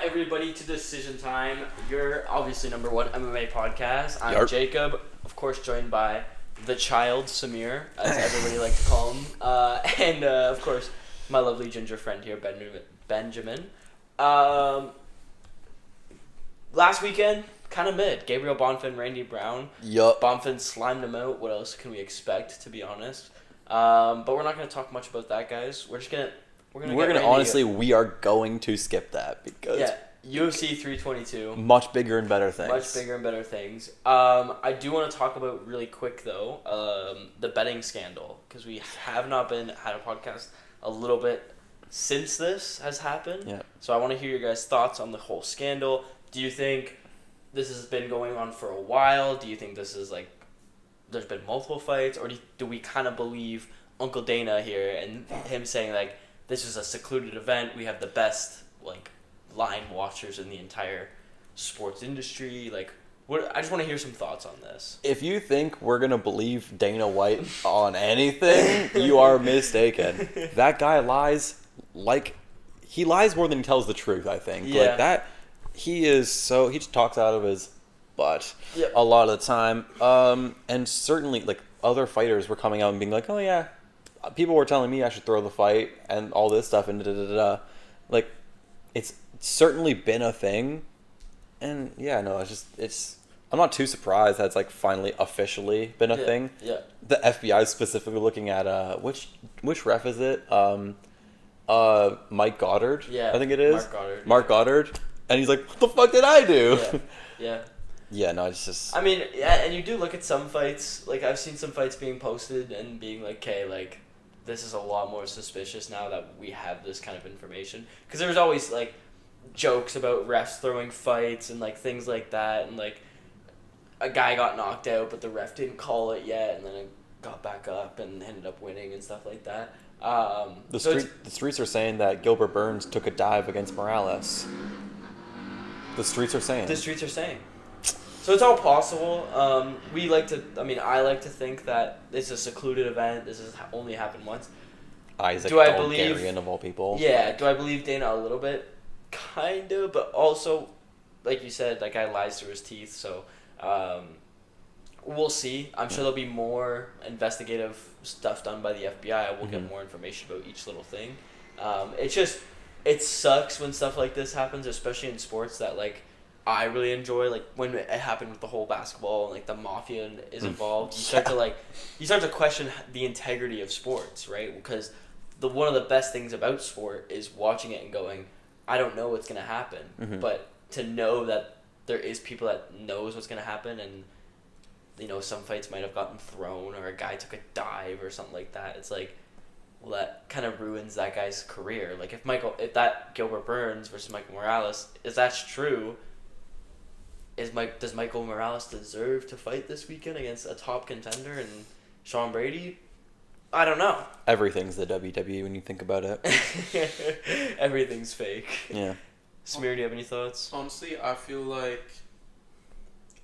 everybody to Decision Time, your obviously number one MMA podcast. I'm Jacob, of course, joined by the child, Samir, as everybody like to call him, and of course, my lovely ginger friend here, Benjamin. Last weekend, kind of mid. Gabriel Bonfim, Randy Brown. Yup. Bonfim slimed him out. What else can we expect, to be honest? But we're not going to talk much about that, guys. We're going to skip that because UFC 322. Much bigger and better things. I do want to talk about really quick though, the betting scandal, because we have not had a podcast a little bit since this has happened. Yeah. So I want to hear your guys' thoughts on the whole scandal. Do you think this has been going on for a while? Do you think this is like there's been multiple fights, or do we kind of believe Uncle Dana here and him saying like this is a secluded event? We have the best like line watchers in the entire sports industry. Like, I just want to hear some thoughts on this. If you think we're gonna believe Dana White on anything, you are mistaken. That guy lies he lies more than he tells the truth. I think like that. He just talks out of his butt a lot of the time. And certainly like other fighters were coming out and being like, oh yeah, people were telling me I should throw the fight and all this stuff and like it's certainly been a thing. And I'm not too surprised that it's like finally officially been a thing. Yeah. The FBI is specifically looking at which ref is it? Mike Goddard. Yeah. I think it is. Mark Goddard. And he's like, what the fuck did I do? Yeah. Yeah, no, it's just... I mean, yeah, and you do look at some fights, like, I've seen some fights being posted and being like, okay, like, this is a lot more suspicious now that we have this kind of information. Because there's always, like, jokes about refs throwing fights and, like, things like that. And, like, a guy got knocked out, but the ref didn't call it yet, and then it got back up and ended up winning and stuff like that. The streets are saying that Gilbert Burns took a dive against Morales. The streets are saying. So it's all possible. I like to think that it's a secluded event. This has only happened once. Isaac Bulgarian of all people. Yeah. Do I believe Dana a little bit? Kind of, but also, like you said, that guy lies through his teeth. So we'll see. I'm sure there'll be more investigative stuff done by the FBI. We'll get more information about each little thing. It sucks when stuff like this happens, especially in sports that, like, I really enjoy. Like, when it happened with the whole basketball and, like, the mafia is involved, you start to question the integrity of sports, right? Because one of the best things about sport is watching it and going, I don't know what's going to happen. Mm-hmm. But to know that there is people that knows what's going to happen and, you know, some fights might have gotten thrown or a guy took a dive or something like that. It's like, well, that kind of ruins that guy's career. Like, if that Gilbert Burns versus Michael Morales, if that's true, does Michael Morales deserve to fight this weekend against a top contender and Sean Brady? I don't know. Everything's the WWE when you think about it. Everything's fake. Yeah. Samir, do you have any thoughts? Honestly, I feel like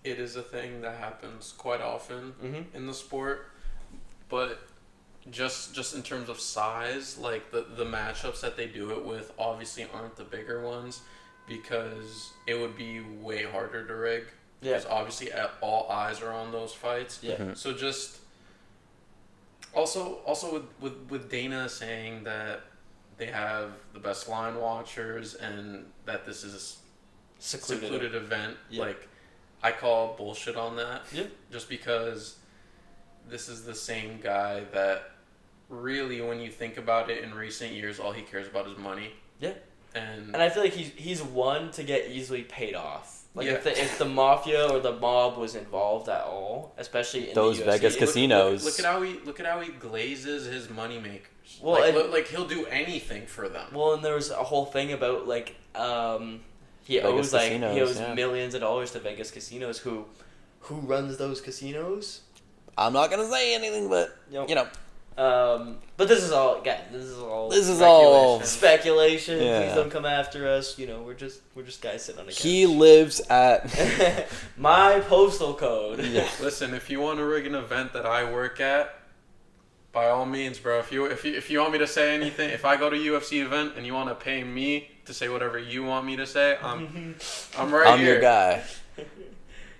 it is a thing that happens quite often in the sport, but just in terms of size, like the matchups that they do it with obviously aren't the bigger ones because it would be way harder to rig. Yeah. Because obviously all eyes are on those fights. Yeah. Mm-hmm. So just also with Dana saying that they have the best line watchers and that this is a secluded event, like, I call bullshit on that. Yeah. Just because this is the same guy that really, when you think about it, in recent years, all he cares about is money. Yeah. And I feel like he's one to get easily paid off. Like, if the mafia or the mob was involved at all, especially in those the UFC, Vegas casinos. Look at how he glazes his money makers. Well, like he'll do anything for them. Well, and there was a whole thing about like he owes millions of dollars to Vegas casinos. Who runs those casinos? I'm not gonna say anything, but you know. But this is all speculation. Yeah. Please don't come after us. You know, we're just guys sitting on a couch. He lives at my postal code. Yeah. Listen, if you want to rig an event that I work at, by all means, bro. If you want me to say anything, if I go to a UFC event and you want to pay me to say whatever you want me to say. I'm I'm here. your guy.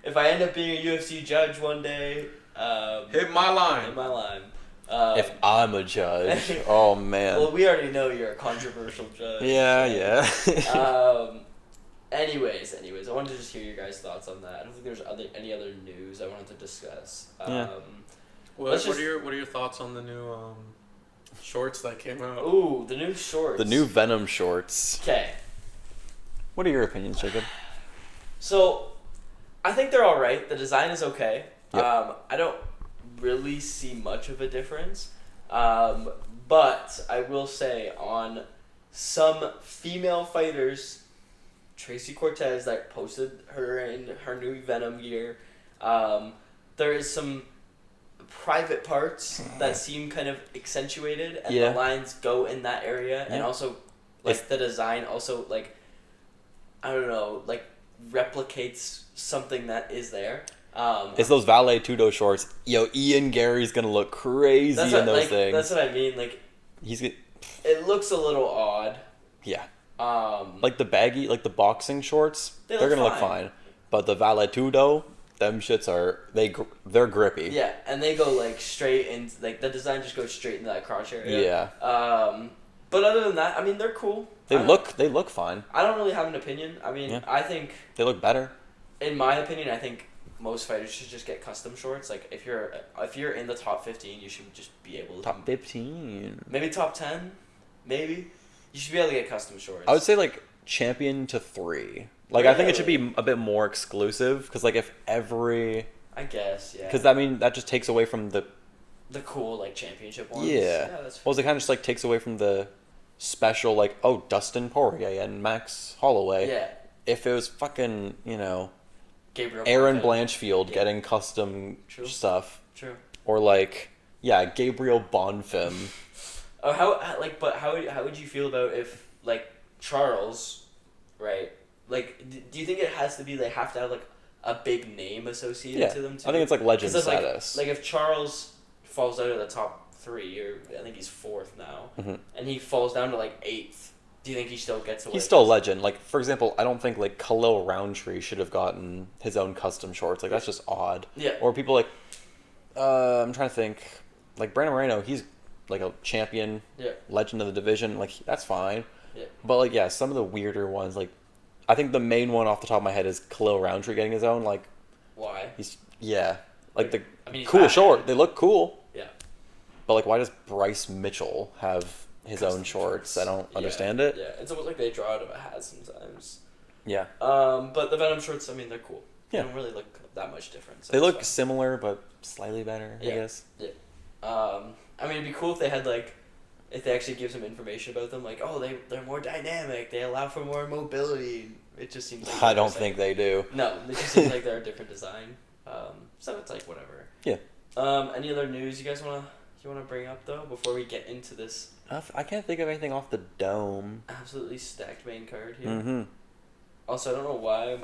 If I end up being a UFC judge one day, Hit my line. hit my line. If I'm a judge, oh man. Well, we already know you're a controversial judge. Yeah. Anyways, I wanted to just hear your guys' thoughts on that. I don't think there's any other news I wanted to discuss. What are your thoughts on the new shorts that came out? Ooh, the new shorts. The new Venum shorts. Okay. What are your opinions, Jacob? So, I think they're all right. The design is okay. Yep. I don't really see much of a difference. But I will say on some female fighters, Tracy Cortez, that posted her in her new Venum gear, there is some private parts that seem kind of accentuated, and the lines go in that area, and also the design also I don't know, replicates something that is there. It's those Valet Tudo shorts. Yo, Ian Gary's gonna look crazy in those things. That's what I mean. It looks a little odd. Yeah. The baggy, the boxing shorts, they're gonna look fine. But the Valet Tudo, them shits they're grippy. Yeah, and they go straight in, the design just goes straight into that crotch area. Yeah. But other than that, I mean, they're cool. They look fine. I don't really have an opinion. I mean, I think they look better. In my opinion, I think most fighters should just get custom shorts. If you're in the top 15, you should just be able to top 15. Maybe top 10, maybe. You should be able to get custom shorts. I would say champion to 3. I think it should be a bit more exclusive because if every. I guess, yeah. Because that just takes away from the cool championship ones. Yeah. That's well, it kind of just takes away from the special Dustin Poirier and Max Holloway. Yeah. If it was fucking Gabriel Aaron Blanchfield getting custom stuff. True. Or Gabriel Bonfim. Oh, how would you feel about if Charles, right? Do you think it has to be they have to have a big name associated to them too? I think it's legend status. If Charles falls out of the top 3, or I think he's 4th now, and he falls down to 8th, do you think he still gets away? He's still a legend. For example, I don't think Khalil Roundtree should have gotten his own custom shorts. That's just odd. Yeah. Or people I'm trying to think. Brandon Moreno, he's a champion, legend of the division. That's fine. Yeah. But some of the weirder ones, I think the main one off the top of my head is Khalil Roundtree getting his own. Why? He's cool short. They look cool. Yeah. But why does Bryce Mitchell have his own shorts? I don't understand it. Yeah, it's almost they draw out of a hat sometimes. Yeah. But the Venum shorts, they're cool. Yeah. They don't really look that much different. So they look similar, but slightly better, I guess. Yeah. It'd be cool if they had if they actually give some information about them, they're more dynamic, they allow for more mobility. It just seems I don't think they do. No, it just seems they're a different design. So it's whatever. Yeah. Any other news you guys wanna bring up though before we get into this? I can't think of anything off the dome. Absolutely stacked main card here. Mm-hmm. Also, I don't know why I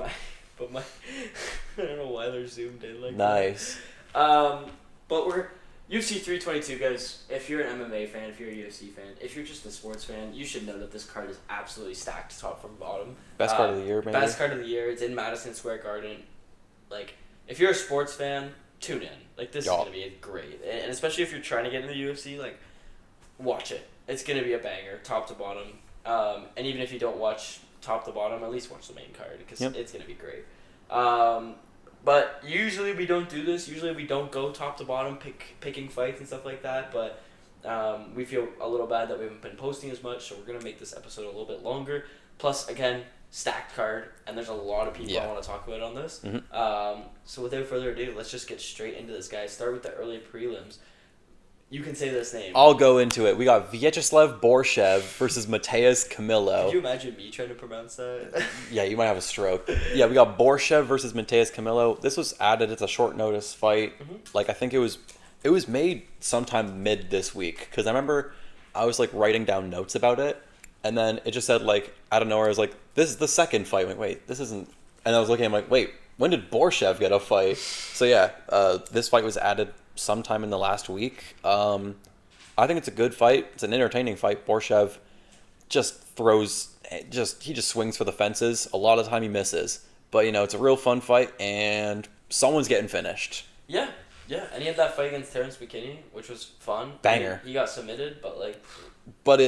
don't know why they're zoomed in like nice. that. But we're UFC 322, guys. If you're an MMA fan, if you're a UFC fan, if you're just a sports fan, you should know that this card is absolutely stacked top from bottom. Best card of the year, maybe? Best card of the year. It's in Madison Square Garden. If you're a sports fan, tune in. This is going to be great. And especially if you're trying to get into the UFC, watch it. It's going to be a banger, top to bottom. And even if you don't watch top to bottom, at least watch the main card because it's going to be great. But usually we don't do this. Usually we don't go top to bottom picking fights and stuff like that. But we feel a little bad that we haven't been posting as much, so we're going to make this episode a little bit longer. Plus, again, stacked card, and there's a lot of people I want to talk about on this. Mm-hmm. So without further ado, let's just get straight into this, guys. Start with the early prelims. You can say this name. I'll go into it. We got Vyacheslav Borshchev versus Mateus Camilo. Could you imagine me trying to pronounce that? Yeah, you might have a stroke. Yeah, we got Borshchev versus Mateus Camilo. This was added. It's a short notice fight. Mm-hmm. I think it was made sometime mid this week because I remember I was writing down notes about it, and then it just said out of nowhere I was this is the second fight. I'm like, wait, this isn't. And I was looking. I'm like, wait, when did Borshchev get a fight? So yeah, this fight was added sometime in the last week. I think it's a good fight. It's an entertaining fight. Borshchev just throws he just swings for the fences. A lot of the time he misses. But, it's a real fun fight, and someone's getting finished. Yeah, and he had that fight against Terrence McKinney, which was fun. Banger. He got submitted, but But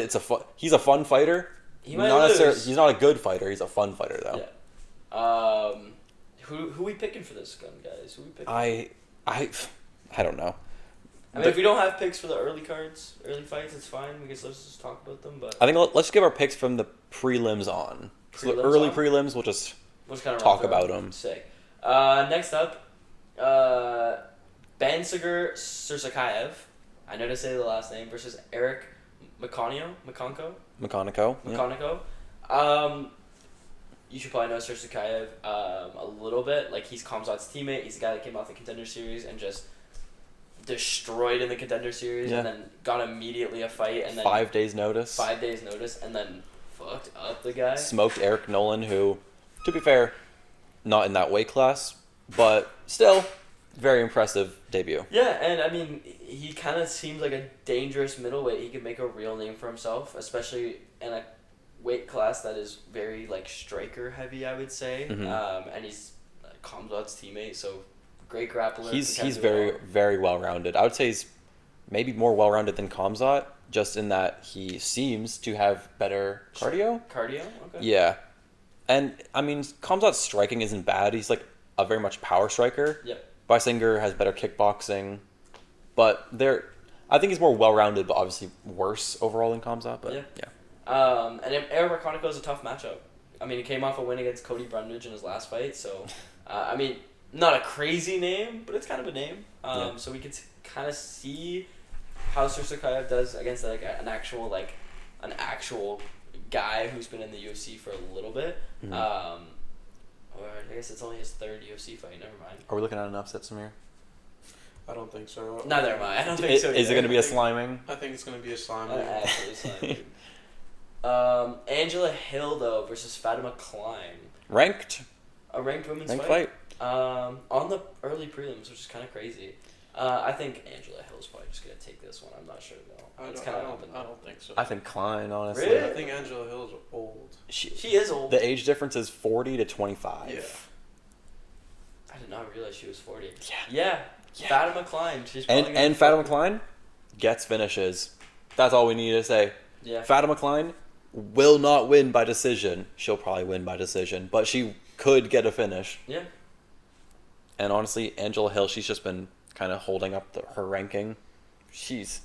he's a fun fighter. He might lose. He's not a good fighter. He's a fun fighter, though. Yeah. Who we picking for this gun, guys? Who we picking? I don't know. I mean, if we don't have picks for the early fights, it's fine. We can let's just talk about them. But I think let's give our picks from the prelims on. So the early prelims, we'll just talk about them. Sick. Next up, Bansiger Susurkaev. I know to say the last name versus Eric McConico. You should probably know Susurkaev a little bit. He's Khamzat's teammate. He's the guy that came off the Contender Series and just destroyed in the Contender Series, and then got immediately a fight, and then 5 days notice, and then fucked up the guy. Smoked Eric Nolan, who, to be fair, not in that weight class, but still, very impressive debut. Yeah, and I mean, he kind of seems like a dangerous middleweight. He could make a real name for himself, especially in a weight class that is very striker heavy, I would say. Mm-hmm. And he's Khamzat's teammate, so great grappler. He's very, very well-rounded. I would say he's maybe more well-rounded than Khamzat, just in that he seems to have better cardio. Okay. Yeah. And, I mean, Khamzat's striking isn't bad. He's, a very much power striker. Yep. Beisinger has better kickboxing. But I think he's more well-rounded, but obviously worse overall than Khamzat. But, yeah. And Eric McConico is a tough matchup. I mean, he came off a win against Cody Brundage in his last fight, so, I mean, not a crazy name, but it's kind of a name. So we could kind of see how Susurkaev does against an actual guy who's been in the UFC for a little bit. Mm-hmm. Or I guess it's only his third UFC fight. Never mind. Are we looking at an upset, Samir? I don't think so. Neither am I. I don't think so. Is it going to be a sliming? I think it's going to be a sliming. Absolutely sliming. Angela Hill though versus Fatima Kline. Ranked. A ranked women's fight. On the early prelims, which is kind of crazy. I think Angela Hill's probably just gonna take this one. I'm not sure though. I don't think so. I think Kline, honestly. Really? I think Angela Hill's old. She is old. The age difference is 40 to 25. Yeah. I did not realize she was 40. Yeah. Fatima Kline. She's and Fatima Kline gets finishes. That's all we need to say. Yeah. Fatima Kline will not win by decision. She'll probably win by decision, but she could get a finish. Yeah. And honestly, Angela Hill, she's just been kind of holding up her ranking. She's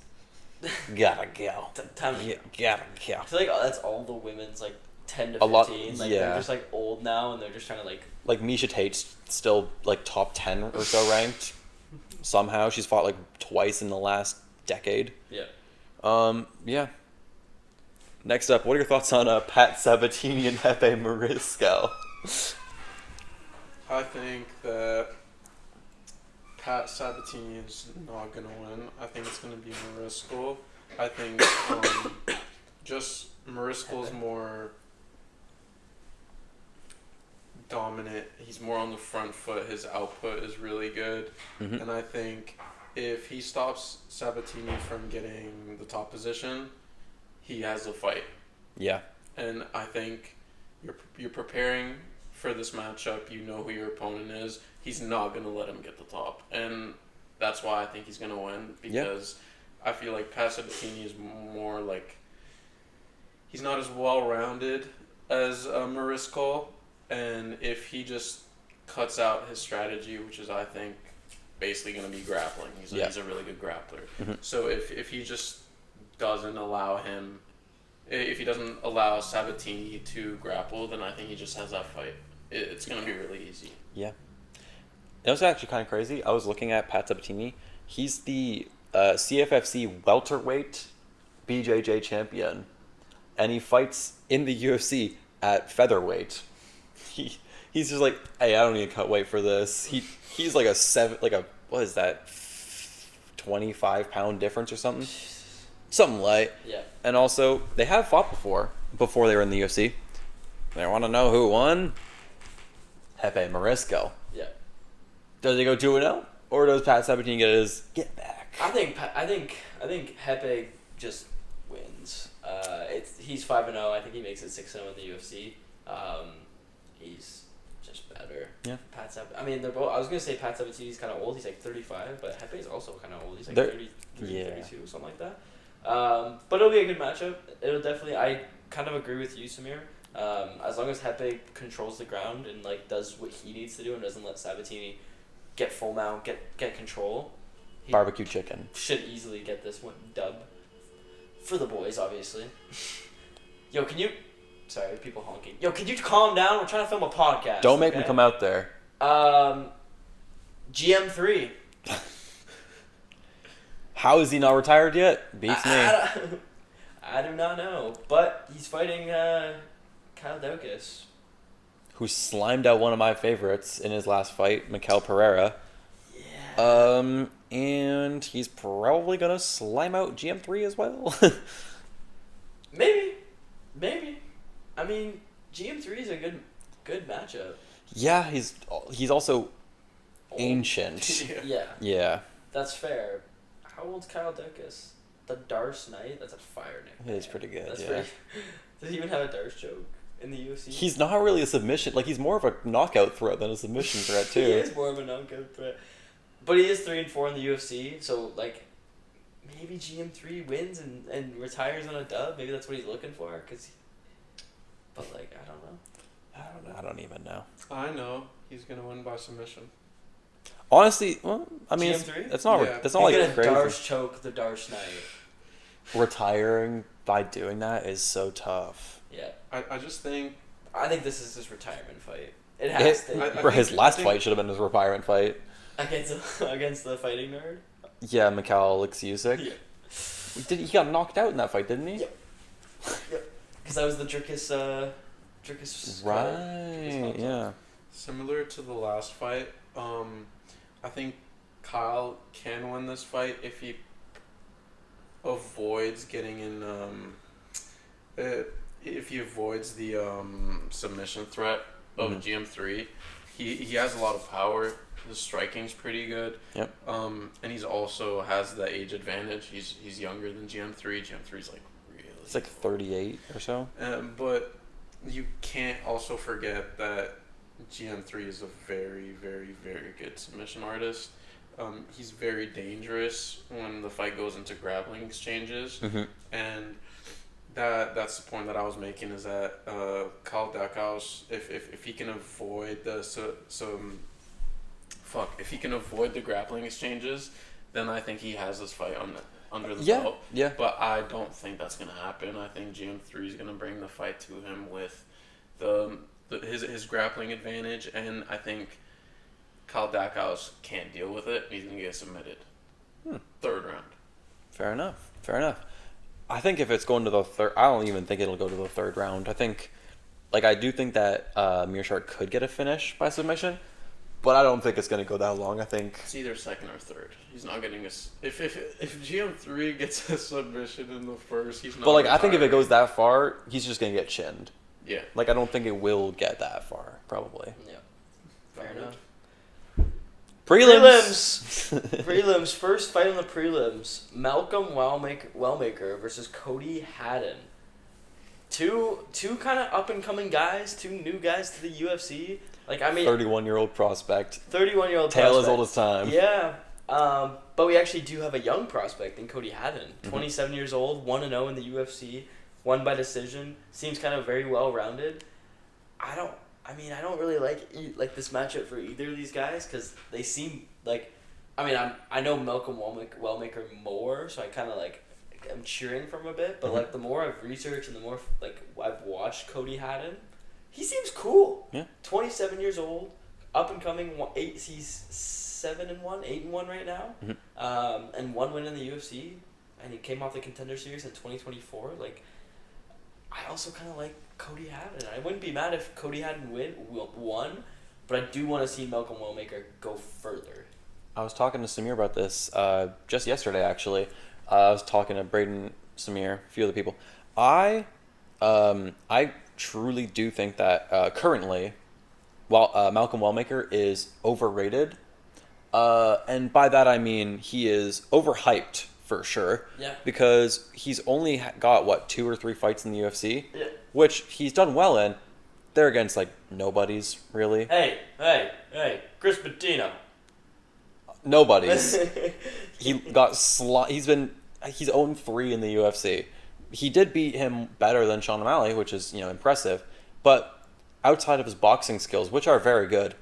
gotta go. Time to gotta go. I feel like that's all the women's 10 to 15. A lot, They're just old now, and they're just trying to Meerschaert Tate's still top 10 or so ranked. Somehow she's fought twice in the last decade. Yeah. Yeah. Next up, what are your thoughts on Pat Sabatini and Pepe Mariscal? I think that Pat Sabatini is not going to win. I think it's going to be Mariscal. I think just Mariscal's more dominant. He's more on the front foot. His output is really good. Mm-hmm. And I think if he stops Sabatini from getting the top position, he has a fight. Yeah. And I think you're preparing for this matchup. You know who your opponent is. He's not going to let him get the top. And that's why I think he's going to win, because I feel like Pat Sabatini is more he's not as well-rounded as Mariscal. And if he just cuts out his strategy, which is, I think, basically going to be grappling. He's a really good grappler. Mm-hmm. So if he just doesn't allow him, if he doesn't allow Sabatini to grapple, then I think he just has that fight. It's going to be really easy. Yeah. It was actually kind of crazy. I was looking at Pat Sabatini. He's the CFFC welterweight BJJ champion, and he fights in the UFC at featherweight. He's just hey, I don't need to cut weight for this. He's what is that, 25-pound difference or something? Something light. Yeah. And also, they have fought before they were in the UFC. They want to know who won? Pepe Mariscal. Yeah. Does he go 2-0, or does Pat Sabatini get back? I think Pepe just wins. He's 5-0. I think he makes it 6-0 in the UFC. He's just better. Yeah. I mean, they're both. I was gonna say Pat Sabatini's kind of old. He's like 35, but Hepe is also kind of old. He's like 32, something like that. But it'll be a good matchup. It'll definitely. I kind of agree with you, Samir. As long as Hepe controls the ground and like does what he needs to do and doesn't let Sabatini get full mount, get control. Barbecue chicken. Should easily get this one dub. For the boys, obviously. Yo, can you... Sorry, people honking. Yo, can you calm down? We're trying to film a podcast. Don't make me come out there. GM3. How is he not retired yet? Beats me. I do not know. But he's fighting Kyle Daukaus. Who slimed out one of my favorites in his last fight, Mikel Pereira. Yeah. And he's probably gonna slime out GM3 as well. Maybe. I mean, GM3 is a good matchup. Yeah, he's also ancient. Yeah. That's fair. How old's Kyle Daukaus? The Darce Knight? That's a fire nickname. It is pretty good, That's yeah. pretty... Does he even have a Darce choke in the UFC? He's not really a submission. Like, he's more of a knockout threat than a submission threat, too. He is more of a knockout threat. But he is 3-4 in the UFC, so, like, maybe GM3 wins and retires on a dub. Maybe that's what he's looking for. But, like, I don't know. I don't even know. I know he's gonna win by submission. Honestly, well, I mean, GM3? it's not. Yeah. It's not He's like gonna crazy. Darce choke the Darce Knight. Retiring by doing that is so tough. Yeah. I just think... I think this is his retirement fight. It has to. His last fight should have been his retirement fight. Against the fighting nerd? Yeah, Mikhail Alexiusik. Yeah. He got knocked out in that fight, didn't he? Yep. Because that was the Dricus Right, yeah. Similar to the last fight, I think Kyle can win this fight if he avoids getting in, if he avoids the submission threat of GM3. He has a lot of power. His striking's pretty good. Yep. And he's also has the age advantage. He's younger than GM3. GM3's like really... It's like 38 or so. But you can't also forget that GM3 is a very, very, very good submission artist. He's very dangerous when the fight goes into grappling exchanges. Mm-hmm. And that's the point that I was making, is that Kyle Daukaus, if he can avoid if he can avoid the grappling exchanges, then I think he has this fight under the belt. Yeah. But I don't think that's gonna happen. I think GM3 is gonna bring the fight to him with his grappling advantage, and I think Kyle Daukaus can't deal with it. He's gonna get submitted. Third round. Fair enough. I think if it's going to the third, I don't even think it'll go to the third round. I think, I do think that Meerschaert could get a finish by submission, but I don't think it's going to go that long. I think it's either second or third. He's not getting if GM3 gets a submission in the first, he's not. But I think if it goes that far, he's just going to get chinned. Yeah. I don't think it will get that far, probably. Yeah. Fair enough. Prelims. First fight on the prelims. Malcolm Wellmaker versus Cody Haddon. Two kind of up and coming guys. Two new guys to the UFC. 31-year-old prospect. 31-year-old Tale prospect. as old as time. Yeah. But we actually do have a young prospect in Cody Haddon. 27 years old, 1-0 in the UFC, won by decision. Seems kind of very well rounded. I don't really like this matchup for either of these guys, because they seem like, I know Malcolm Wellmaker more, so I kind of I'm cheering for him a bit. But the more I've researched and the more I've watched Cody Haddon, he seems cool. Yeah. 27 years old, up and coming. He's 7-1, 8-1 right now, and one win in the UFC, and he came off the Contender Series in 2024. I also kind of like Cody Haddon. I wouldn't be mad if Cody Haddon won, but I do want to see Malcolm Wellmaker go further. I was talking to Samir about this just yesterday, actually. I was talking to Braden, Samir, a few other people. I truly do think that currently, Malcolm Wellmaker is overrated, and by that I mean he is overhyped for sure. Yeah. Because he's only got, 2 or 3 fights in the UFC? Yeah. Which he's done well in. They're against, nobodies, really. Hey, Chris Bettino. Nobody's. He got he's 0-3 in the UFC. He did beat him better than Sean O'Malley, which is, impressive. But outside of his boxing skills, which are very good,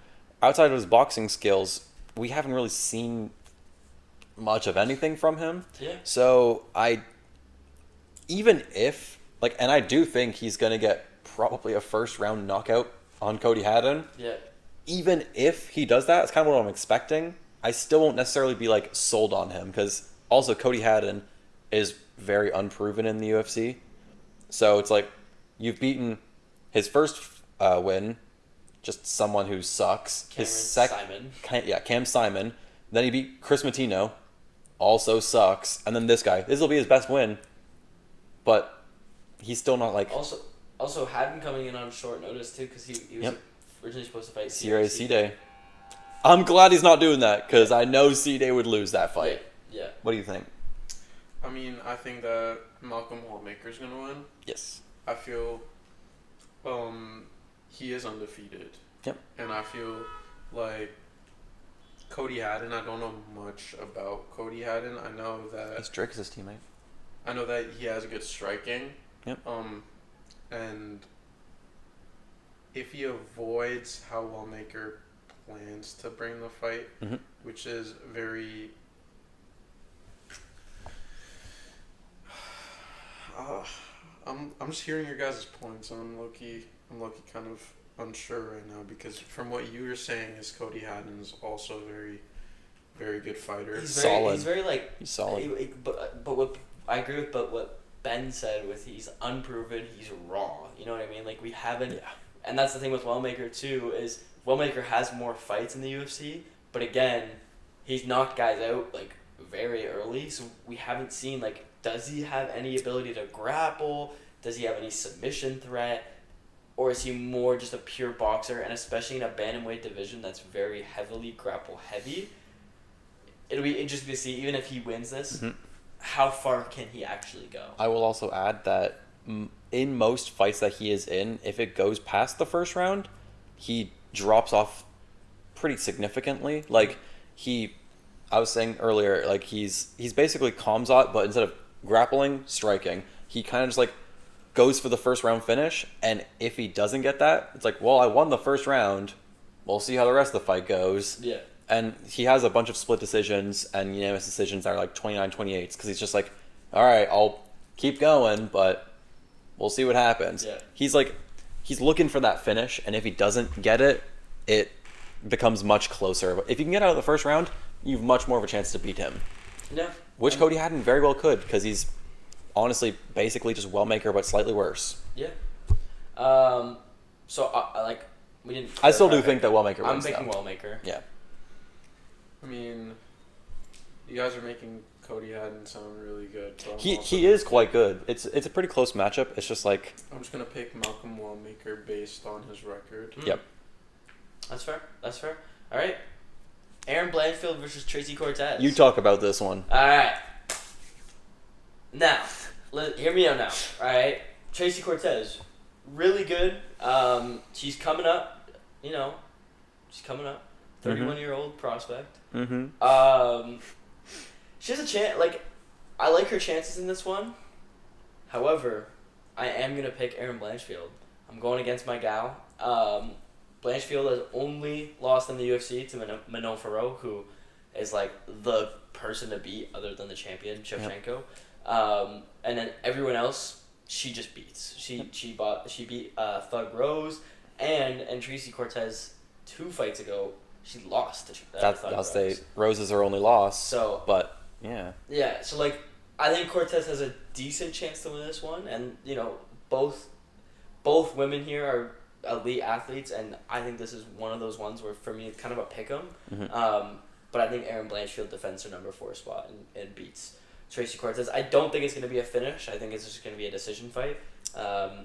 outside of his boxing skills, we haven't really seen much of anything from him. Yeah. So even if, and I do think he's going to get probably a first-round knockout on Cody Haddon. Yeah. Even if he does that, it's kind of what I'm expecting. I still won't necessarily be sold on him because also Cody Haddon is very unproven in the UFC. So it's you've beaten his first win, just someone who sucks. Simon. Cam Simon. Then he beat Chris Matino, also sucks. And then this guy. This will be his best win, but he's still not Also Haddon coming in on short notice too because he was originally supposed to fight C-Day. I'm glad he's not doing that because I know C-Day would lose that fight. Yeah. What do you think? I mean, I think that Malcolm Wellmaker's going to win. Yes. I feel he is undefeated. Yep. And I feel like Cody Haddon, I don't know much about Cody Haddon. I know that Drake is his teammate. I know that he has good striking. Yep. And if he avoids how Wellmaker plans to bring the fight, which is very I'm just hearing your guys' points. I'm low-key kind of unsure right now because from what you were saying is Cody Haddon is also a very, very good fighter. He's solid. He's solid. But what I agree with, but what Ben said with he's unproven, he's raw. You know what I mean? We haven't, and that's the thing with Wellmaker too is Wellmaker has more fights in the UFC, but again, he's knocked guys out very early, so we haven't seen does he have any ability to grapple? Does he have any submission threat? Or is he more just a pure boxer? And especially in a bantamweight division that's very heavily grapple heavy, it'll be interesting to see, even if he wins this, how far can he actually go? I will also add that in most fights that he is in, if it goes past the first round, he drops off pretty significantly. I was saying earlier, he's basically Khamzat, but instead of grappling, striking. He kind of just goes for the first round finish, and if he doesn't get that, it's well, I won the first round. We'll see how the rest of the fight goes. Yeah. And he has a bunch of split decisions and unanimous decisions that are 29-28s because he's just all right, I'll keep going, but we'll see what happens. Yeah. He's looking for that finish, and if he doesn't get it, it becomes much closer. But if you can get out of the first round, you have much more of a chance to beat him. Yeah. Which Cody Haddon very well could, because he's honestly basically just Wellmaker, but slightly worse. Yeah. We didn't. I still do think that Wellmaker wins. I'm picking Wellmaker. Yeah. I mean, you guys are making Cody Haddon sound really good. He is quite good. It's a pretty close matchup. It's just I'm just gonna pick Malcolm Wellmaker based on his record. Yep. That's fair. All right. Aaron Blanchfield versus Tracy Cortez. You talk about this one. All right. Now, hear me out now. All right. Tracy Cortez, really good. She's coming up. She's coming up. 31-year-old prospect. Mm-hmm. She has a chance. I like her chances in this one. However, I am gonna pick Aaron Blanchfield. I'm going against my gal. Blanchfield has only lost in the UFC to Manon Farrow, who is the person to beat other than the champion Shevchenko. Yep. And then everyone else, she just beats. She beat Thug Rose and Tracy Cortez 2 fights ago. She lost to Thug I'll Rose. say Rose is her only loss. So, but yeah. Yeah. So I think Cortez has a decent chance to win this one, and both women here are elite athletes, and I think this is one of those ones where for me it's kind of a pick 'em. Mm-hmm. But I think Aaron Blanchfield defends her number 4 spot and beats Tracy Cortez. I don't think it's going to be a finish. I think it's just going to be a decision fight,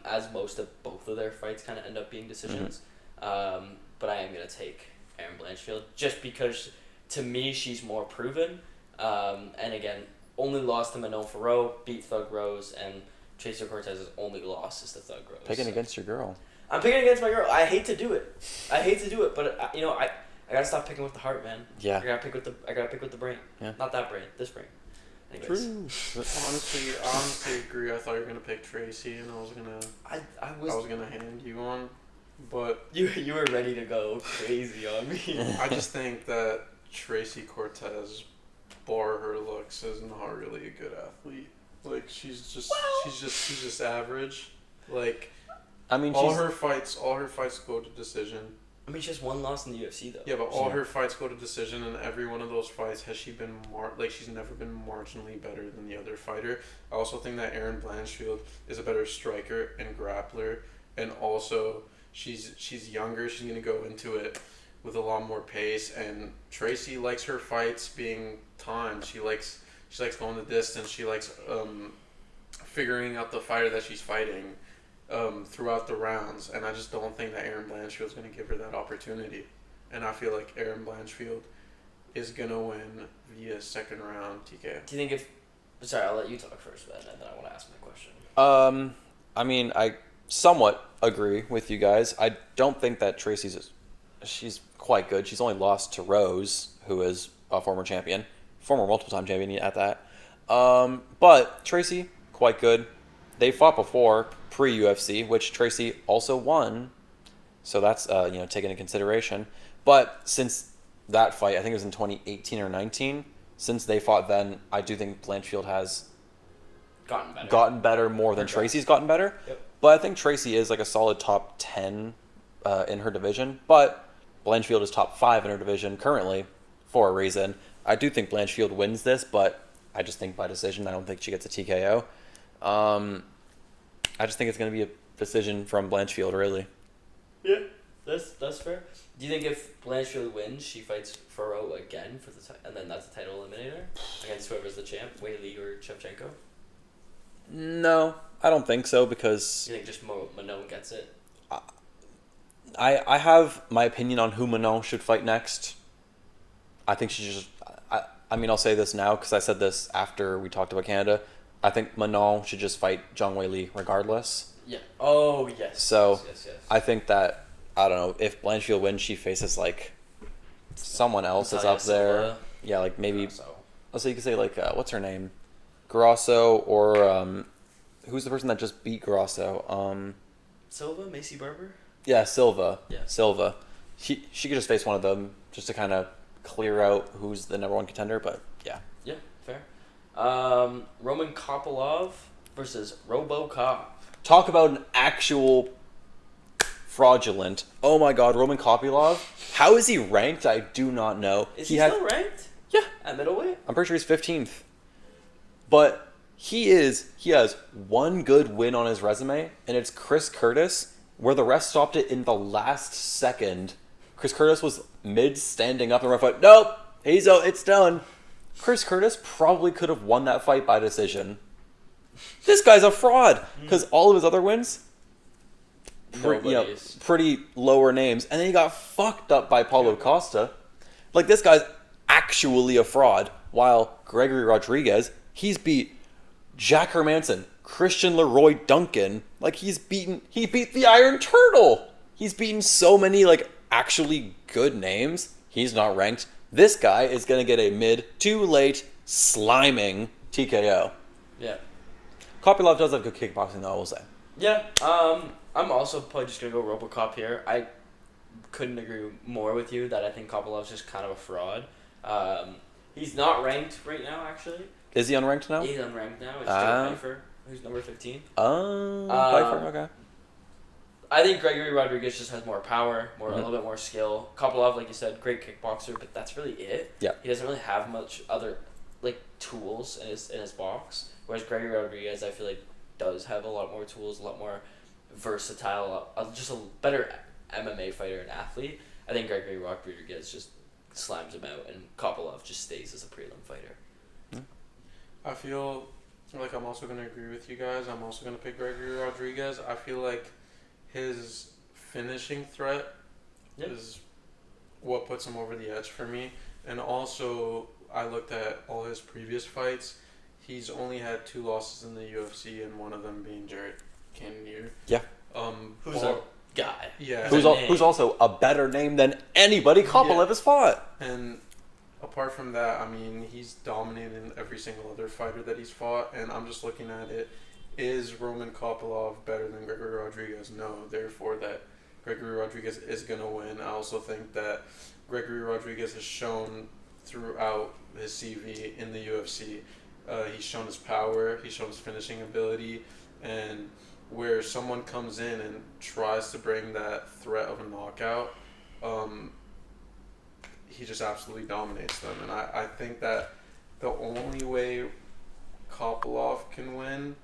as most of both of their fights kind of end up being decisions. Mm-hmm. But I am going to take Aaron Blanchfield just because to me she's more proven, and again only lost to Manon Ferro, beat Thug Rose, and Tracer Cortez's only loss is to Thug Rose. Picking against your girl. I'm picking against my girl. I hate to do it, but I gotta stop picking with the heart, man. Yeah. I gotta pick with the brain. Yeah. Not that brain. This brain. Anyways. True. Honestly agree. I thought you were gonna pick Tracy, and I was gonna hand you one, but you were ready to go crazy on me. I just think that Tracy Cortez, bar her looks, is not really a good athlete. Like she's just average. Like I mean, all her fights go to decision. I mean, she has one loss in the UFC though. Yeah, but all her fights go to decision, and every one of those fights has she been she's never been marginally better than the other fighter. I also think that Erin Blanchfield is a better striker and grappler, and also she's younger. She's gonna go into it with a lot more pace, and Tracy likes her fights being timed. She likes going the distance. She likes figuring out the fighter that she's fighting throughout the rounds, and I just don't think that Erin Blanchfield is going to give her that opportunity. And I feel like Erin Blanchfield is going to win via second round TKO. Do you think Sorry, I'll let you talk first, Ben, and then I want to ask my question. I mean, I somewhat agree with you guys. I don't think that she's quite good. She's only lost to Rose, who is a former multiple-time champion at that. But Tracy, quite good. They fought before, pre-UFC, which Tracy also won. So that's, taken into consideration. But since that fight, I think it was in 2018 or 19, since they fought then, I do think Blanchfield has gotten better more than Tracy's gotten better. Yep. But I think Tracy is like a solid top 10 in her division. But Blanchfield is top 5 in her division currently for a reason. I do think Blanchfield wins this, but I just think by decision. I don't think she gets a TKO. I just think it's going to be a decision from Blanchfield, really. Yeah, that's fair. Do you think if Blanchfield wins, she fights Ferro again for the and then that's a title eliminator against whoever's the champ, Weili or Shevchenko? No, I don't think so, because You think just Manon gets it? I have my opinion on who Manon should fight next. I think she just... I'll say this now because I said this after we talked about Canada. I think Manon should just fight Zhang Weili regardless. Yeah. Oh, yes. So, yes. I think that, I don't know, if Blanchfield wins, she faces, someone else is up there. Silva. Yeah, maybe... So you could say, what's her name? Grosso, or, who's the person that just beat Grosso? Silva? Macy Barber? Yeah, Silva. Yeah. Silva. She could just face one of them just to kind of clear out who's the number one contender, but yeah. Yeah, fair. Roman Kopylov versus RoboCop. Talk about an actual fraudulent. Oh my god, Roman Kopylov. How is he ranked? I do not know. Is he still ranked? Yeah. At middleweight? I'm pretty sure he's 15th. But he has one good win on his resume, and it's Chris Curtis, where the ref stopped it in the last second. Chris Curtis was mid-standing up and the ref went, nope, it's done. Chris Curtis probably could have won that fight by decision. This guy's a fraud, because all of his other wins, pretty lower names, and then he got fucked up by Paulo Costa. This guy's actually a fraud, while Gregory Rodrigues, he's beat Jack Hermanson, Christian Leroy Duncan, he beat the Iron Turtle. He's beaten so many, actually good names. He's not ranked. This guy is going to get a too late, sliming TKO. Yeah. Kopylov does have good kickboxing, though, I will say. Yeah, I'm also probably just going to go RoboCop here. I couldn't agree more with you that I think Kopylov's just kind of a fraud. He's not ranked right now, actually. Is he unranked now? He's unranked now. It's Joe Pfeiffer, who's number 15. Pfeiffer, okay. I think Gregory Rodrigues just has more power, a little bit more skill. Kopylov, like you said, great kickboxer, but that's really it. Yeah. He doesn't really have much other tools in his box. Whereas Gregory Rodrigues, I feel does have a lot more tools, a lot more versatile, just a better MMA fighter and athlete. I think Gregory Rodrigues just slams him out, and Kopylov just stays as a prelim fighter. I feel like I'm also going to agree with you guys. I'm also going to pick Gregory Rodrigues. I feel like his finishing threat is what puts him over the edge for me. And also, I looked at all his previous fights. He's only had 2 losses in the UFC, and one of them being Jared Cannonier. Yeah. Who's a guy. Yeah. Who's also a better name than anybody Kopylov has fought. And apart from that, I mean, he's dominated every single other fighter that he's fought, and I'm just looking at it. Is Roman Kopylov better than Gregory Rodriguez? No. Therefore, that Gregory Rodriguez is going to win. I also think that Gregory Rodriguez has shown throughout his CV in the UFC, he's shown his power, he's shown his finishing ability, and where someone comes in and tries to bring that threat of a knockout, he just absolutely dominates them. And I think that the only way Kopylov can win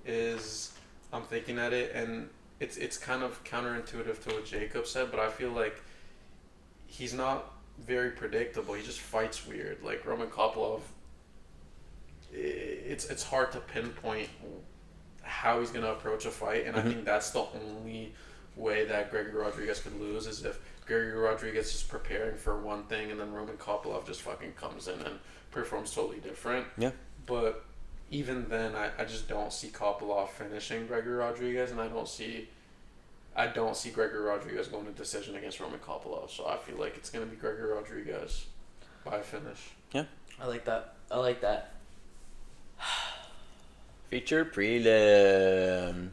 is, I'm thinking at it, and it's kind of counterintuitive to what Jacob said, but I feel like he's not very predictable. He just fights weird. Like Roman Kopylov, it's hard to pinpoint how he's going to approach a fight, and I think that's the only way that Gregory Rodriguez could lose, is if Gregory Rodriguez is preparing for one thing and then Roman Kopylov just fucking comes in and performs totally different. Yeah. But even then, I just don't see Kopylov finishing Gregory Rodriguez, and I don't see Gregory Rodriguez going to decision against Roman Kopylov. So I feel like it's going to be Gregory Rodriguez by finish. Yeah. I like that. Feature prelim.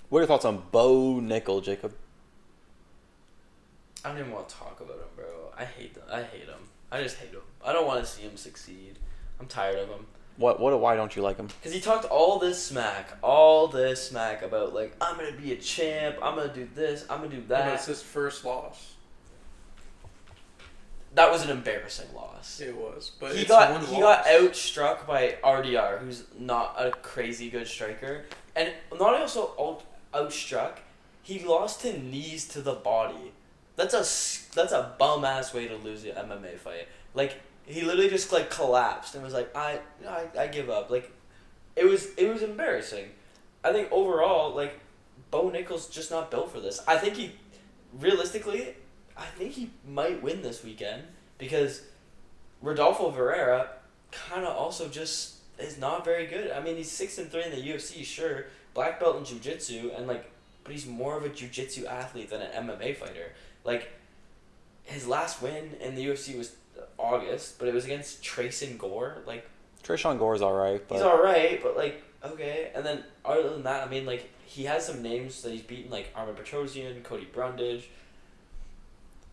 What are your thoughts on Bo Nickal, Jacob? I don't even want to talk about him, bro. I hate him. I just hate him. I don't want to see him succeed. I'm tired of him. Why don't you like him? Because he talked all this smack about, like, I'm going to be a champ, I'm going to do this, I'm going to do that. Yeah, it's his first loss. That was an embarrassing loss. It was, but he got outstruck by RDR, who's not a crazy good striker, and not also outstruck. He lost to knees to the body. That's a bum ass way to lose an MMA fight. Like, he literally just like collapsed and was like, I give up. Like, it was embarrassing. I think overall, like, Bo Nickal's just not built for this. I think he might win this weekend because Rodolfo Vieira kind of also just is not very good. I mean, he's 6-3 in the UFC, sure, black belt in jiu-jitsu, and like, but he's more of a jiu-jitsu athlete than an MMA fighter. Like, his last win in the UFC was August, but it was against Trayson Gore. Like, Trayshawn Gore's alright, but he's alright, but like, okay. And then other than that, I mean, like, he has some names that he's beaten, like Armin Petrosian, Cody Brundage.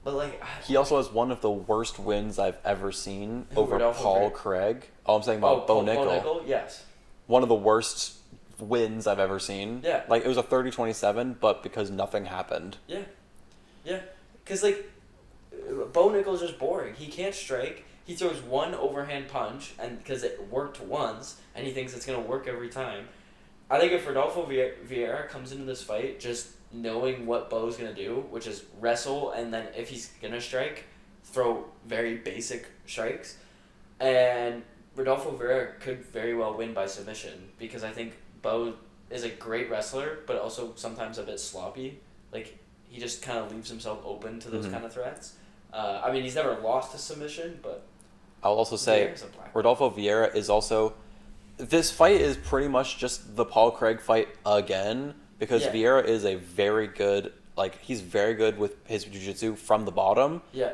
But like, he also has one of the worst wins I've ever seen over Rodolfo Paul Vieira. Craig. Oh, I'm saying about Bo Nickal. Bo Nickal, yes. One of the worst wins I've ever seen. Yeah. Like, it was a 30-27, but because nothing happened. Yeah. Yeah. Because, like, Bo Nickal's just boring. He can't strike. He throws one overhand punch, and because it worked once, and he thinks it's going to work every time. I think if Rodolfo Vieira comes into this fight just knowing what Bo's going to do, which is wrestle, and then if he's going to strike, throw very basic strikes, and Rodolfo Vieira could very well win by submission, because I think Bo is a great wrestler, but also sometimes a bit sloppy. Like, he just kind of leaves himself open to those kind of threats. I mean, he's never lost a submission, but I'll also say Rodolfo Vieira is also... This fight is pretty much just the Paul Craig fight again, because Vieira is a very good... Like, he's very good with his jiu-jitsu from the bottom. Yeah.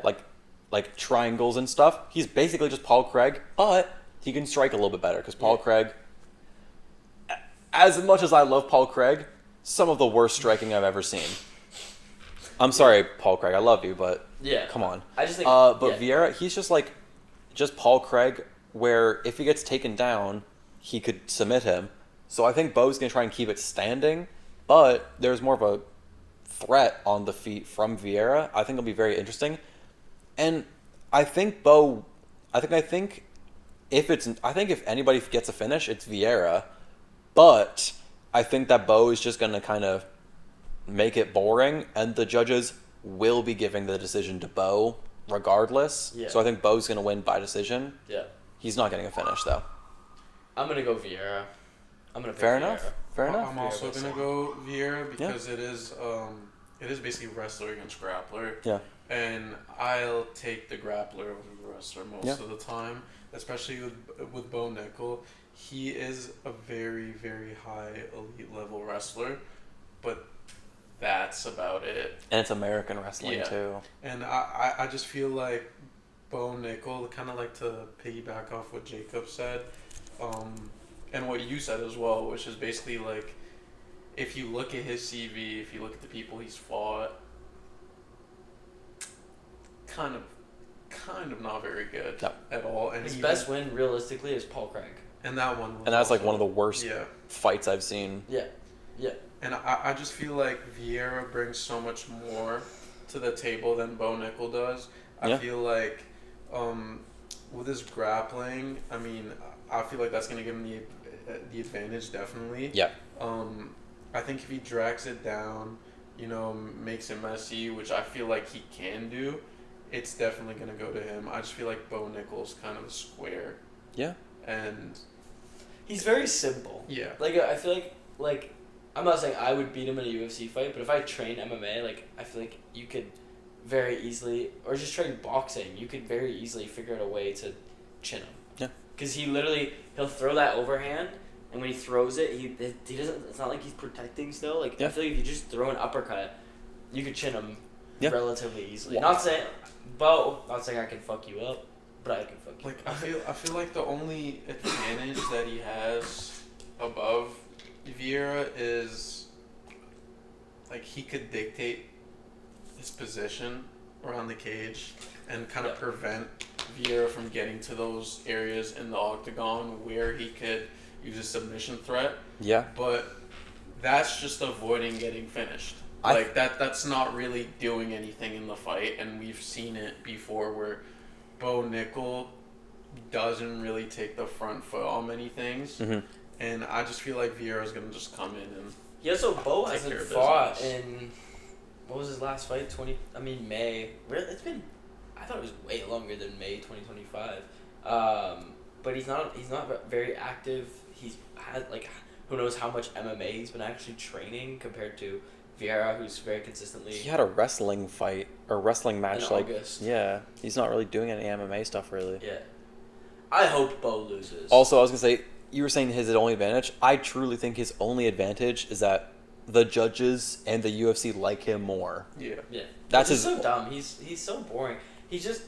Like triangles and stuff. He's basically just Paul Craig, but he can strike a little bit better, because Paul Craig... As much as I love Paul Craig, some of the worst striking I've ever seen. I'm sorry, Paul Craig. I love you, but come on. I just think, Vieira, he's just Paul Craig, where if he gets taken down, he could submit him. So I think Bo's gonna try and keep it standing, but there's more of a threat on the feet from Vieira. I think it'll be very interesting, and I think if anybody gets a finish, it's Vieira, but I think that Bo is just gonna kind of make it boring, and the judges will be giving the decision to Bo regardless. Yeah. So I think Bo's going to win by decision. Yeah. He's not getting a finish, though. I'm going to go Vieira. I'm going to pick Fair Vieira. enough. Fair enough. I'm also going to go Vieira because it is basically wrestler against grappler. Yeah. And I'll take the grappler over the wrestler most of the time, especially with Bo Nickal. he is a very, very high elite level wrestler, but that's about it. And it's American wrestling too. And I just feel like Bo Nickal, kind of like to piggyback off what Jacob said, and what you said as well, which is basically like, if you look at his CV, if you look at the people he's fought, kind of not very good at all. And his best win realistically is Paul Craig. And that one was and that's like one of the worst fights I've seen. Yeah. And I just feel like Vieira brings so much more to the table than Bo Nickal does. I feel like with his grappling, I mean, I feel like that's going to give him the advantage, definitely. Yeah. I think if he drags it down, makes it messy, which I feel like he can do, it's definitely going to go to him. I just feel like Bo Nickal's kind of a square. Yeah. And he's very simple. Yeah. Like, I feel like I'm not saying I would beat him in a UFC fight, but if I train MMA, like, I feel like you could very easily, or just train boxing, you could very easily figure out a way to chin him. Yeah. Because he'll throw that overhand, and when he throws it, he doesn't, it's not like he's protecting still. Like, I feel like if you just throw an uppercut, you could chin him relatively easily. Well, not saying I can fuck you up, but I can fuck you up. I feel like the only advantage that he has above Vieira is, like, he could dictate his position around the cage and kind of prevent Vieira from getting to those areas in the octagon where he could use a submission threat. Yeah. But that's just avoiding getting finished. Like, that's not really doing anything in the fight, and we've seen it before where Bo Nickal doesn't really take the front foot on many things. Mm-hmm. And I just feel like Vieira's going to just come in and so Bo hasn't fought in, what was his last fight? May. It's been, I thought it was way longer than May 2025. But he's not very active. He's had, like, who knows how much MMA he's been actually training compared to Vieira, who's very consistently. He had a wrestling fight or wrestling match in August. Yeah, he's not really doing any MMA stuff really. Yeah, I hope Bo loses. Also, I was gonna say, you were saying his only advantage. I truly think his only advantage is that the judges and the UFC like him more. Yeah. That's so dumb. He's so boring. He's just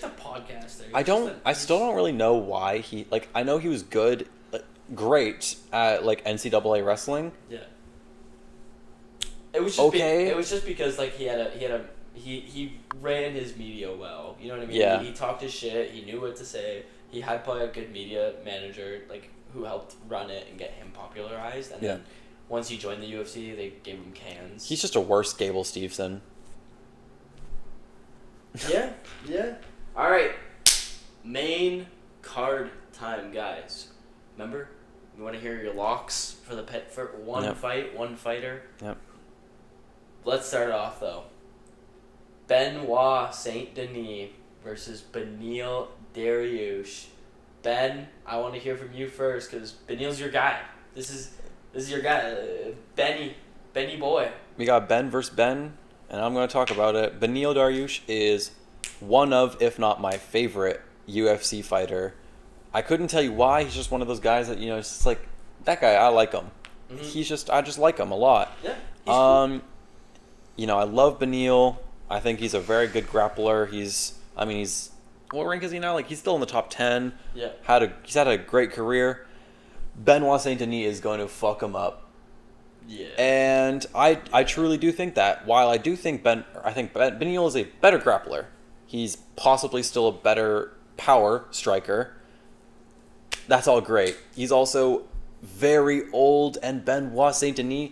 a podcaster. I still don't really know why he, like, I know he was great at, like, NCAA wrestling. Yeah. It was just it was just because, like, he ran his media well. You know what I mean? Yeah. He talked his shit. He knew what to say. He had probably a good media manager, like, who helped run it and get him popularized. And then once he joined the UFC, they gave him cans. He's just a worse Gable Steveson. Yeah. All right. Main card time, guys. Remember? You want to hear your locks for the one fight, one fighter? Yep. Let's start off, though. Benoit Saint-Denis versus Beneil Dariush. Ben, I want to hear from you first, because Beneil's your guy. This is your guy. Benny boy. We got Ben versus Ben, and I'm going to talk about it. Beneil Dariush is one of, if not my favorite, UFC fighter. I couldn't tell you why. He's just one of those guys that, it's just like, that guy, I like him. Mm-hmm. I just like him a lot. Yeah, he's cool. I love Beneil. I think he's a very good grappler. What rank is he now? Like, he's still in the top 10. Yeah. He's had a great career. Benoit Saint-Denis is going to fuck him up. Yeah. And I truly do think that. While I do think Beneil is a better grappler, he's possibly still a better power striker. That's all great. He's also very old, and Benoit Saint-Denis,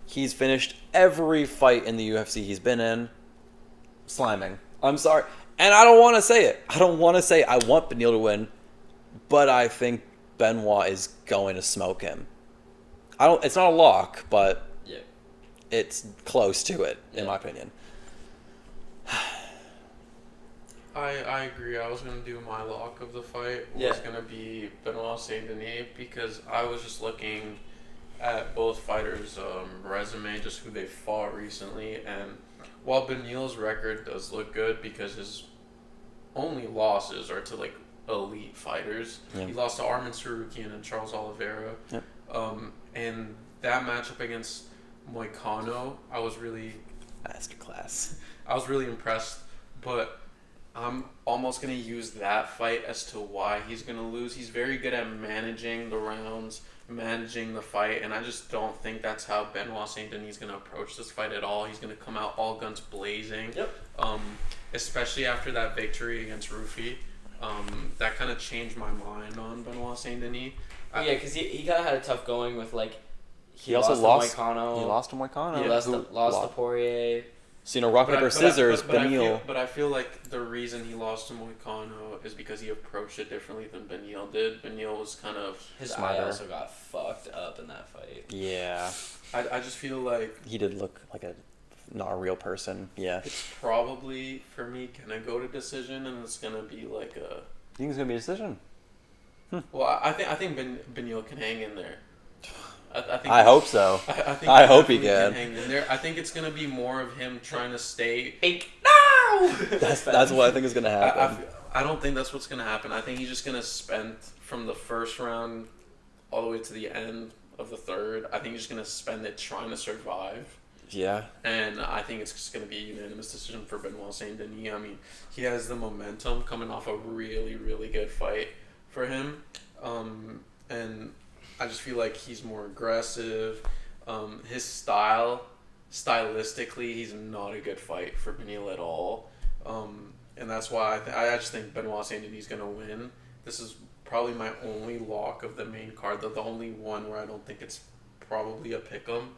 he's finished every fight in the UFC he's been in slamming. I'm sorry. And I don't want to say it. I don't want to say I want Beneil to win, but I think Benoit is going to smoke him. It's not a lock, but it's close to it, in my opinion. I agree. I was going to do my lock of the fight. It was going to be Benoit Saint-Denis, because I was just looking at both fighters' resume, just who they fought recently. And while Beneil's record does look good, because his only losses are to, like, elite fighters. Yeah. He lost to Arman Tsarukyan and Charles Oliveira. Yep. And that matchup against Moicano, I was really impressed, but I'm almost going to use that fight as to why he's going to lose. He's very good at managing the rounds, managing the fight, and I just don't think that's how Benoit Saint-Denis is going to approach this fight at all. He's going to come out all guns blazing. Yep. Especially after that victory against Rufi. That kind of changed my mind on Benoit Saint-Denis. Yeah, because he kind of had a tough going with, like, he also lost to Moicano. He lost to Moicano. He lost to Poirier. So, rock, paper, scissors, Beneil. But I feel like the reason he lost to Moicano is because he approached it differently than Beneil did. Beneil was kind of his smarter. eye also got fucked up in that fight. Yeah. I just feel like he did look like not a real person. Yeah. It's probably, for me, gonna go to decision, and it's gonna be like a... You think it's gonna be a decision? Well, I think Beneil can hang in there. I hope so. I hope he can. Hang in there. I think it's gonna be more of him trying to stay. No. That's what I think is gonna happen. I don't think that's what's gonna happen. I think he's just gonna spend from the first round all the way to the end of the third. I think he's just gonna spend it trying to survive. Yeah. And I think it's just gonna be a unanimous decision for Benoit Saint-Denis. I mean, he has the momentum coming off a really, really good fight for him, and I just feel like he's more aggressive. His stylistically, he's not a good fight for Beneil at all. And that's why I just think Benoit Saint-Denis is going to win. This is probably my only lock of the main card, the only one where I don't think it's probably a pick'em.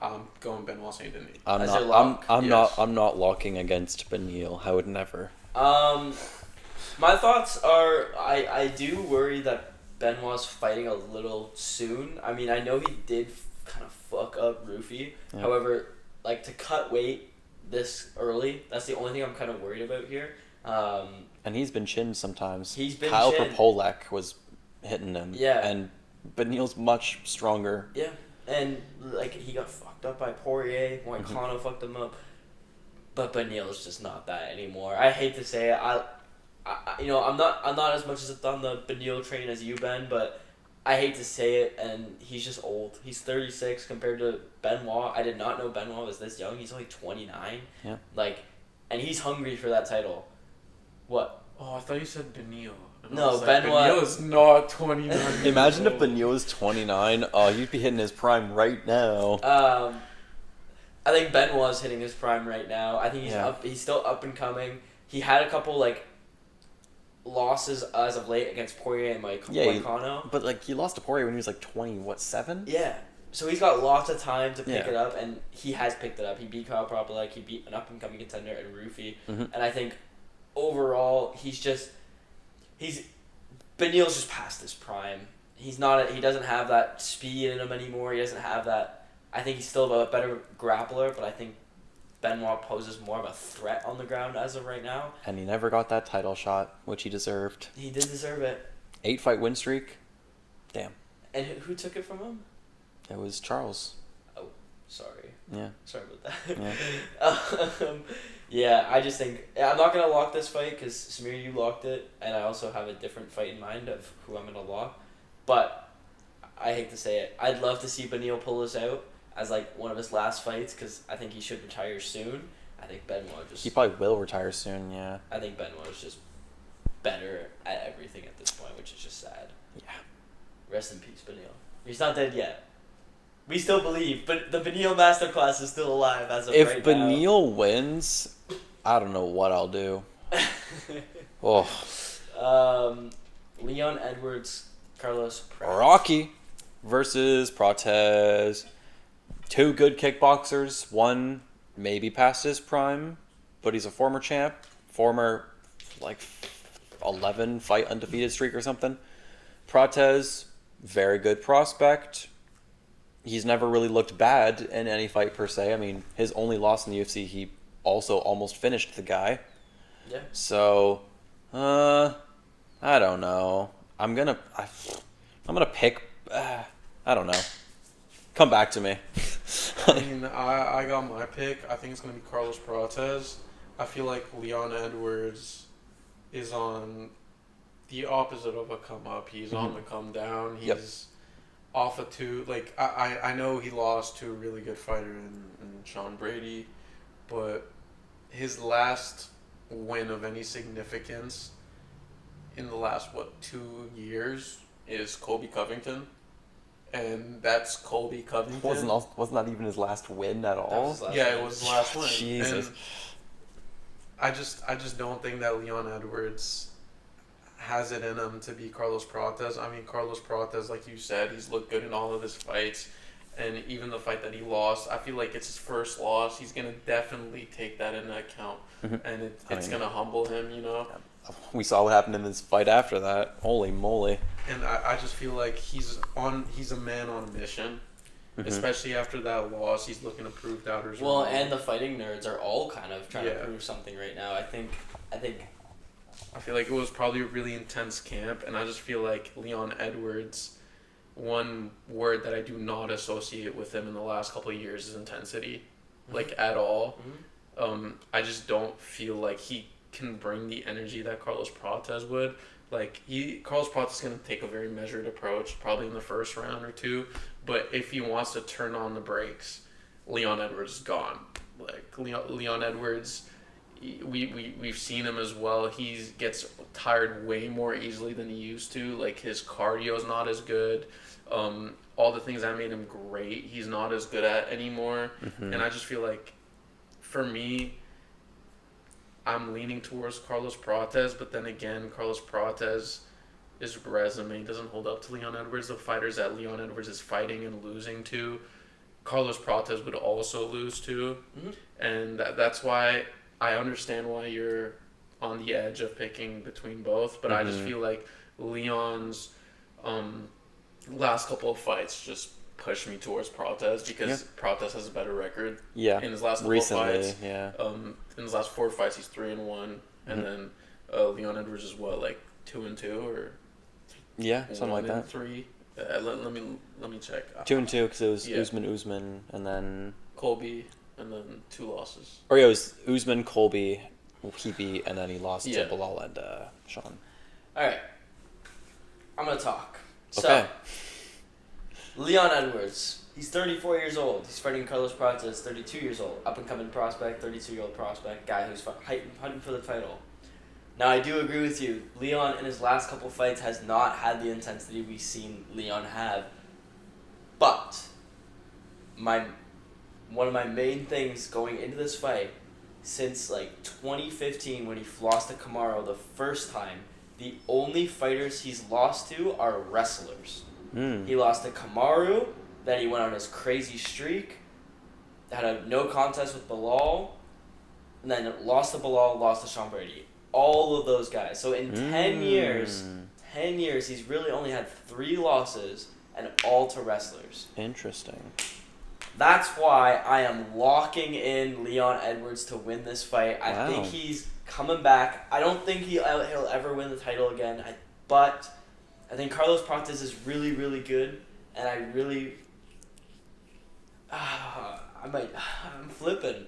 I'm going Benoit Saint-Denis. I'm not locking against Beneil. I would never. My thoughts are I do worry that Benoit's fighting a little soon. I mean, I know he did kind of fuck up Rufi. Yeah. However, like, to cut weight this early, that's the only thing I'm kind of worried about here. And he's been chinned sometimes. Kyle Propolek was hitting him. Yeah. And Beneil's much stronger. Yeah. And, like, he got fucked up by Poirier. Moicano fucked him up. But Beneil's just not that anymore. I hate to say it. I'm not as much as on the Beneil train as you, Ben, but I hate to say it, and he's just old. He's 36 compared to Benoit. I did not know Benoit was this young. He's only 29. Yeah. Like, and he's hungry for that title. What? Oh, I thought you said Beneil. No, Benoit. Beneil is not 29. Imagine if Beneil was 29. Oh, you'd be hitting his prime right now. I think Benoit's hitting his prime right now. I think he's up. He's still up and coming. He had a couple, like, losses as of late against Poirier and Moicano. But, like, he lost to Poirier when he was, like, 7? Yeah. So he's got lots of time to pick it up, and he has picked it up. He beat Kyle Propolek, he beat an up-and-coming contender in Rufi. Mm-hmm. And I think overall, Beneil's just past his prime. He doesn't have that speed in him anymore. He doesn't have that. I think he's still a better grappler, but I think Benoit poses more of a threat on the ground as of right now. And he never got that title shot, which he deserved. He did deserve it. 8-fight win streak. Damn. And who took it from him? It was Charles. Oh, sorry. Yeah. Sorry about that. Yeah. Yeah, I just think... I'm not going to lock this fight because, Samir, you locked it, and I also have a different fight in mind of who I'm going to lock. But I hate to say it. I'd love to see Beneil pull this out as, like, one of his last fights because I think he should retire soon. I think Benoit just... He probably will retire soon, yeah. I think Benoit is just better at everything at this point, which is just sad. Yeah. Rest in peace, Beneil. He's not dead yet. We still believe, but the Beneil Masterclass is still alive as of right now. If Beneil wins, I don't know what I'll do. Leon Edwards, Carlos Prates. Rocky versus Prates. 2 good kickboxers. One maybe past his prime, but he's a former champ. Former, 11-fight undefeated streak or something. Prates, very good prospect. He's never really looked bad in any fight per se. I mean, his only loss in the UFC, he also almost finished the guy. Yeah. So, I don't know. I'm gonna pick. I don't know. Come back to me. I mean, I got my pick. I think it's gonna be Carlos Prates. I feel like Leon Edwards is on. the opposite of a come up. He's on the come down. He's Yep. off a two. Like I know he lost to a really good fighter in Sean Brady, but his last win of any significance in the last 2 years is Colby Covington, and that's Colby Covington. Wasn't that even his last win at all? It was his last win. Jesus. And I just don't think that Leon Edwards has it in him to be Carlos Prates. I mean, Carlos Prates, like you said, he's looked good in all of his fights. And even the fight that he lost, I feel like it's his first loss. He's going to definitely take that into account. And it's going to humble him, you know? We saw what happened in this fight after that. Holy moly. And I just feel like he's a man on a mission. Especially after that loss, he's looking to prove doubters wrong. Well, and the fighting nerds are all kind of trying to prove something right now. I feel like it was probably a really intense camp, and I just feel like Leon Edwards, one word that I do not associate with him in the last couple of years is intensity, like at all. I just don't feel like he can bring the energy that Carlos Prates would. Like Carlos Prates is going to take a very measured approach, probably in the first round or two. But if he wants to turn on the brakes, Leon Edwards is gone. Like Leon Edwards, we've seen him as well. He gets tired way more easily than he used to. Like his cardio is not as good. All the things that made him great, he's not as good at anymore. And I just feel like, for me, I'm leaning towards Carlos Prates, but then again, Carlos Prates' resume doesn't hold up to Leon Edwards. The fighters that Leon Edwards is fighting and losing to, Carlos Prates would also lose to. And that's why I understand why you're on the edge of picking between both, but I just feel like Leon's last couple of fights just pushed me towards Prates because Prates has a better record. In his last couple of fights. In his last 4 fights, he's 3-1, and then Leon Edwards is what, like 2-2 or something like that. 3. Let me check. 2-2 because it was Usman, and then Colby, and then 2 losses. Or it was Usman, Colby, he beat, and then he lost to Bilal and Sean. All right, I'm gonna talk. Okay. So, Leon Edwards, he's 34 years old. He's fighting Carlos Prates, 32 years old. Up-and-coming prospect, 32-year-old prospect, guy who's hunting for the title. Now, I do agree with you. Leon, in his last couple fights, has not had the intensity we've seen Leon have. But one of my main things going into this fight, since, 2015 when he lost to Camaro the first time, the only fighters he's lost to are wrestlers. He lost to Kamaru, then he went on his crazy streak, had a no contest with Bilal, and then lost to Bilal, lost to Sean Brady. All of those guys. So in 10 years, he's really only had 3 losses, and all to wrestlers. Interesting. That's why I am locking in Leon Edwards to win this fight. I think he's coming back. I don't think he'll ever win the title again, but I think Carlos Prates is really, really good, and I really... I'm flipping.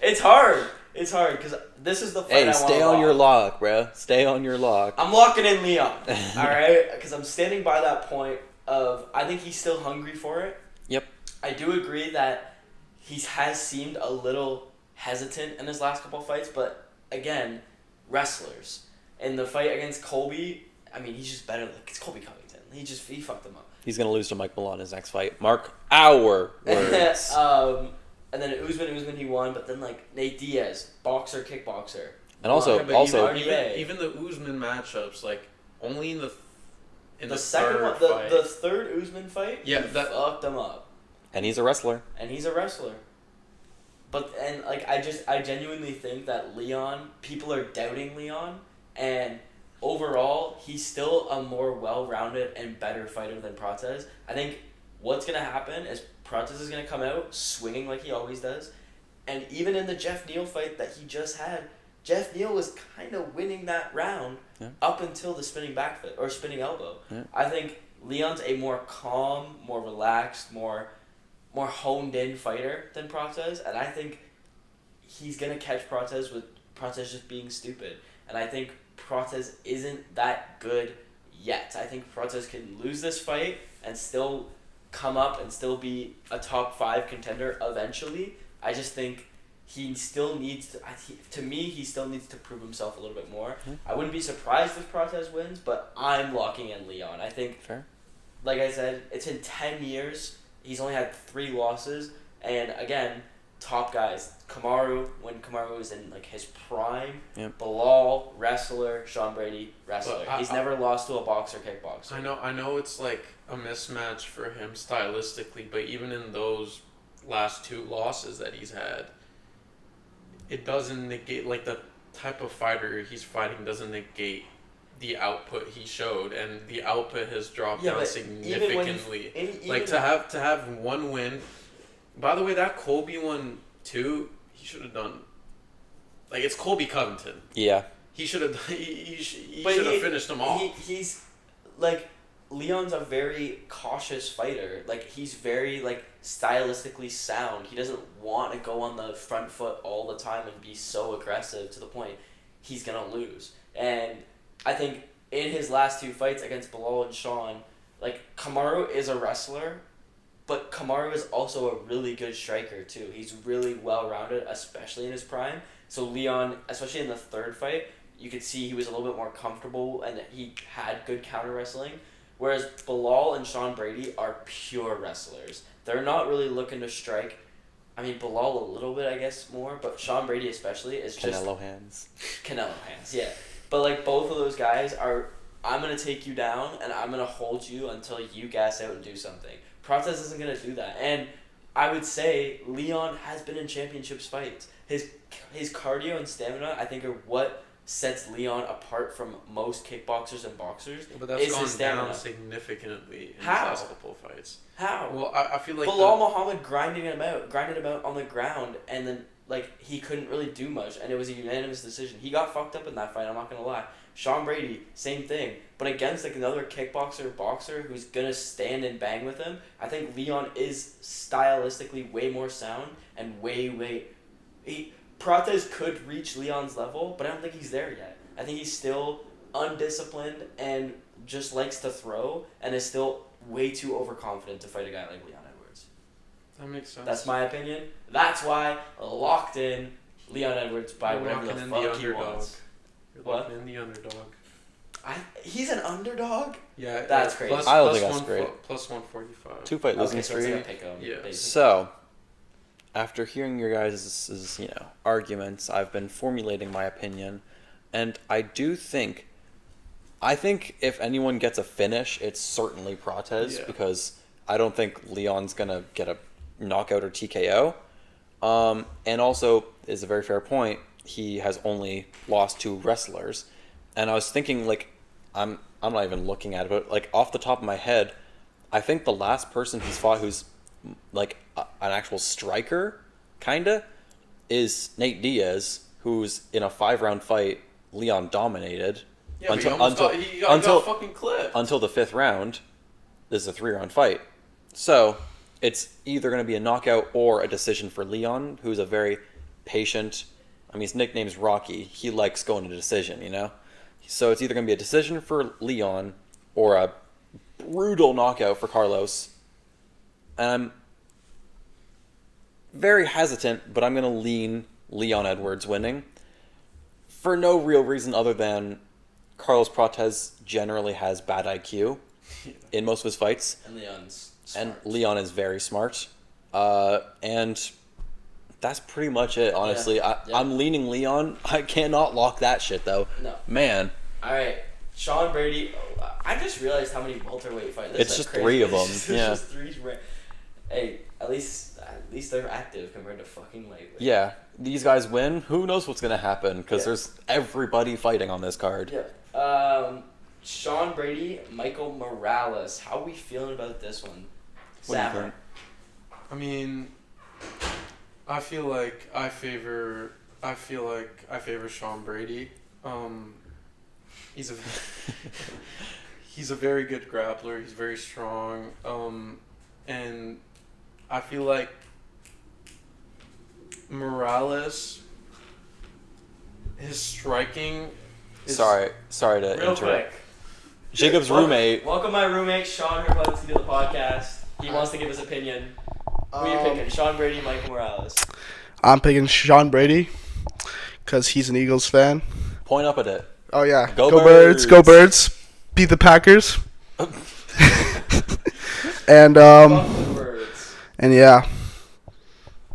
It's hard, because this is the fight I want to stay on your lock, bro. Stay on your lock. I'm locking in Leon, all right? Because I'm standing by that point of, I think he's still hungry for it. Yep. I do agree that he has seemed a little hesitant in his last couple of fights, but again, wrestlers. In the fight against Colby, I mean, he's just better. It's Colby Covington. He fucked him up. He's going to lose to Mike Malone in his next fight. Mark our words. And then Usman he won, but then Nate Diaz, boxer, kickboxer. And also even the Usman matchups, only in the second third one, fight. the third Usman fight, that fucked him up. And he's a wrestler. But I genuinely think that Leon, people are doubting Leon, and overall, he's still a more well-rounded and better fighter than Prates. I think what's going to happen is Prates is going to come out swinging like he always does. And even in the Jeff Neal fight that he just had, Jeff Neal was kind of winning that round up until the spinning back foot or spinning elbow. Yeah. I think Leon's a more calm, more relaxed, more honed-in fighter than Prates. And I think he's going to catch Prates with Prates just being stupid. And I think Prates isn't that good yet. I think Prates can lose this fight and still come up and still be a top 5 contender eventually. I just think he still needs to me, he still needs to prove himself a little bit more. I wouldn't be surprised if Prates wins, but I'm locking in Leon. I think, fair. Like I said, it's in 10 years. He's only had 3 losses. And again, top guys. Kamaru, when Kamaru was in like his prime. Yep. Bilal, wrestler. Sean Brady, wrestler. He's never lost to a boxer, kickboxer. I know it's like a mismatch for him stylistically, but even in those last 2 losses that he's had, it doesn't negate, like, the type of fighter he's fighting doesn't negate the output he showed, and the output has dropped down significantly. To have 1 win. By the way, that Colby one too, he should have done. Like, it's Colby Covington. Yeah. He should have. He should have finished him off. He's like, Leon's a very cautious fighter. Like, he's very, like, stylistically sound. He doesn't want to go on the front foot all the time and be so aggressive to the point he's going to lose. And I think in his last 2 fights against Bilal and Sean, like, Kamaru is a wrestler, but Kamaru is also a really good striker, too. He's really well-rounded, especially in his prime. So Leon, especially in the 3rd fight, you could see he was a little bit more comfortable and he had good counter-wrestling. Whereas Bilal and Sean Brady are pure wrestlers. They're not really looking to strike. I mean, Bilal a little bit, I guess, more, but Sean Brady especially is just... Canelo hands, yeah. But, like, both of those guys are, I'm going to take you down, and I'm going to hold you until you gas out and do something. Prates isn't going to do that. And I would say Leon has been in championships fights. His cardio and stamina, I think, are what sets Leon apart from most kickboxers and boxers. But that's gone down significantly in the last couple of fights. How? Well, I feel like Bilal Muhammad grinded him out on the ground, and then, like, he couldn't really do much, and it was a unanimous decision. He got fucked up in that fight, I'm not going to lie. Sean Brady, same thing. But against, like, another boxer who's going to stand and bang with him, I think Leon is stylistically way more sound and Prates could reach Leon's level, but I don't think he's there yet. I think he's still undisciplined and just likes to throw and is still way too overconfident to fight a guy like Leon Edwards. That makes sense. That's my opinion. That's why locked in Leon Edwards by whatever the fuck he wants. You're locking in the underdog. He's an underdog? Yeah. That's crazy. I don't think that's great. Plus 145. 2-fight losing streak. Yeah. Basically. So, after hearing your guys' arguments, I've been formulating my opinion, and I think if anyone gets a finish, it's certainly Prates, because I don't think Leon's gonna get a knockout or TKO. And also, is a very fair point, he has only lost 2 wrestlers, and I was thinking, like, I'm not even looking at it, but, like, off the top of my head, I think the last person he's fought who's like an actual striker, kinda, is Nate Diaz, who's in a 5-round fight Leon dominated. Yeah, he got fucking clipped. Until the 5th round. This is a 3-round fight. So, it's either going to be a knockout or a decision for Leon, who's a very patient... I mean, his nickname's Rocky. He likes going to decision, you know? So it's either going to be a decision for Leon or a brutal knockout for Carlos. And I'm very hesitant, but I'm going to lean Leon Edwards winning. For no real reason other than Carlos Prates generally has bad IQ in most of his fights. And Leon's smart. And Leon is very smart. And that's pretty much it, honestly. I'm leaning Leon. I cannot lock that shit, though. No. Man. All right. Sean Brady. I just realized how many welterweight fighters. It's just 3 of them. It's just 3. Hey, at least they're active compared to fucking lightweight. Yeah. These guys win. Who knows what's going to happen? Because there's everybody fighting on this card. Yeah. Sean Brady, Michael Morales. How are we feeling about this one? What do you think? I mean, I feel like I favor Sean Brady. He's a very good grappler. He's very strong. And I feel like Morales, his striking. Sorry to Real interrupt. quick. Jacob's roommate. Welcome my roommate, Sean Herbunsky, to the podcast. He wants to give his opinion. Who are you picking? Sean Brady, Michael Morales? I'm picking Sean Brady because he's an Eagles fan. Point up at it. Oh, yeah. Go Birds. Birds. Go Birds. Beat the Packers. And, Fuck the Birds. and yeah.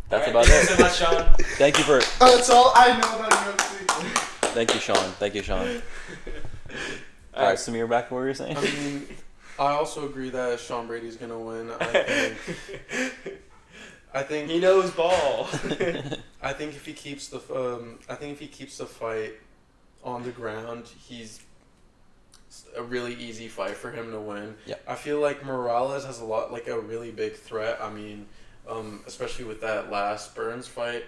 That's All about right, it. thank you so much, Sean. Thank you for. That's all I know about UFC. Thank you, Sean. Thank you, Sean. All right, Samir, back to what you were saying. I mean, I also agree that Sean Brady's gonna win. I think He knows ball. I think if he keeps the fight on the ground, he's a really easy fight for him to win. Yeah. I feel like Morales has a really big threat. I mean, especially with that last Burns fight.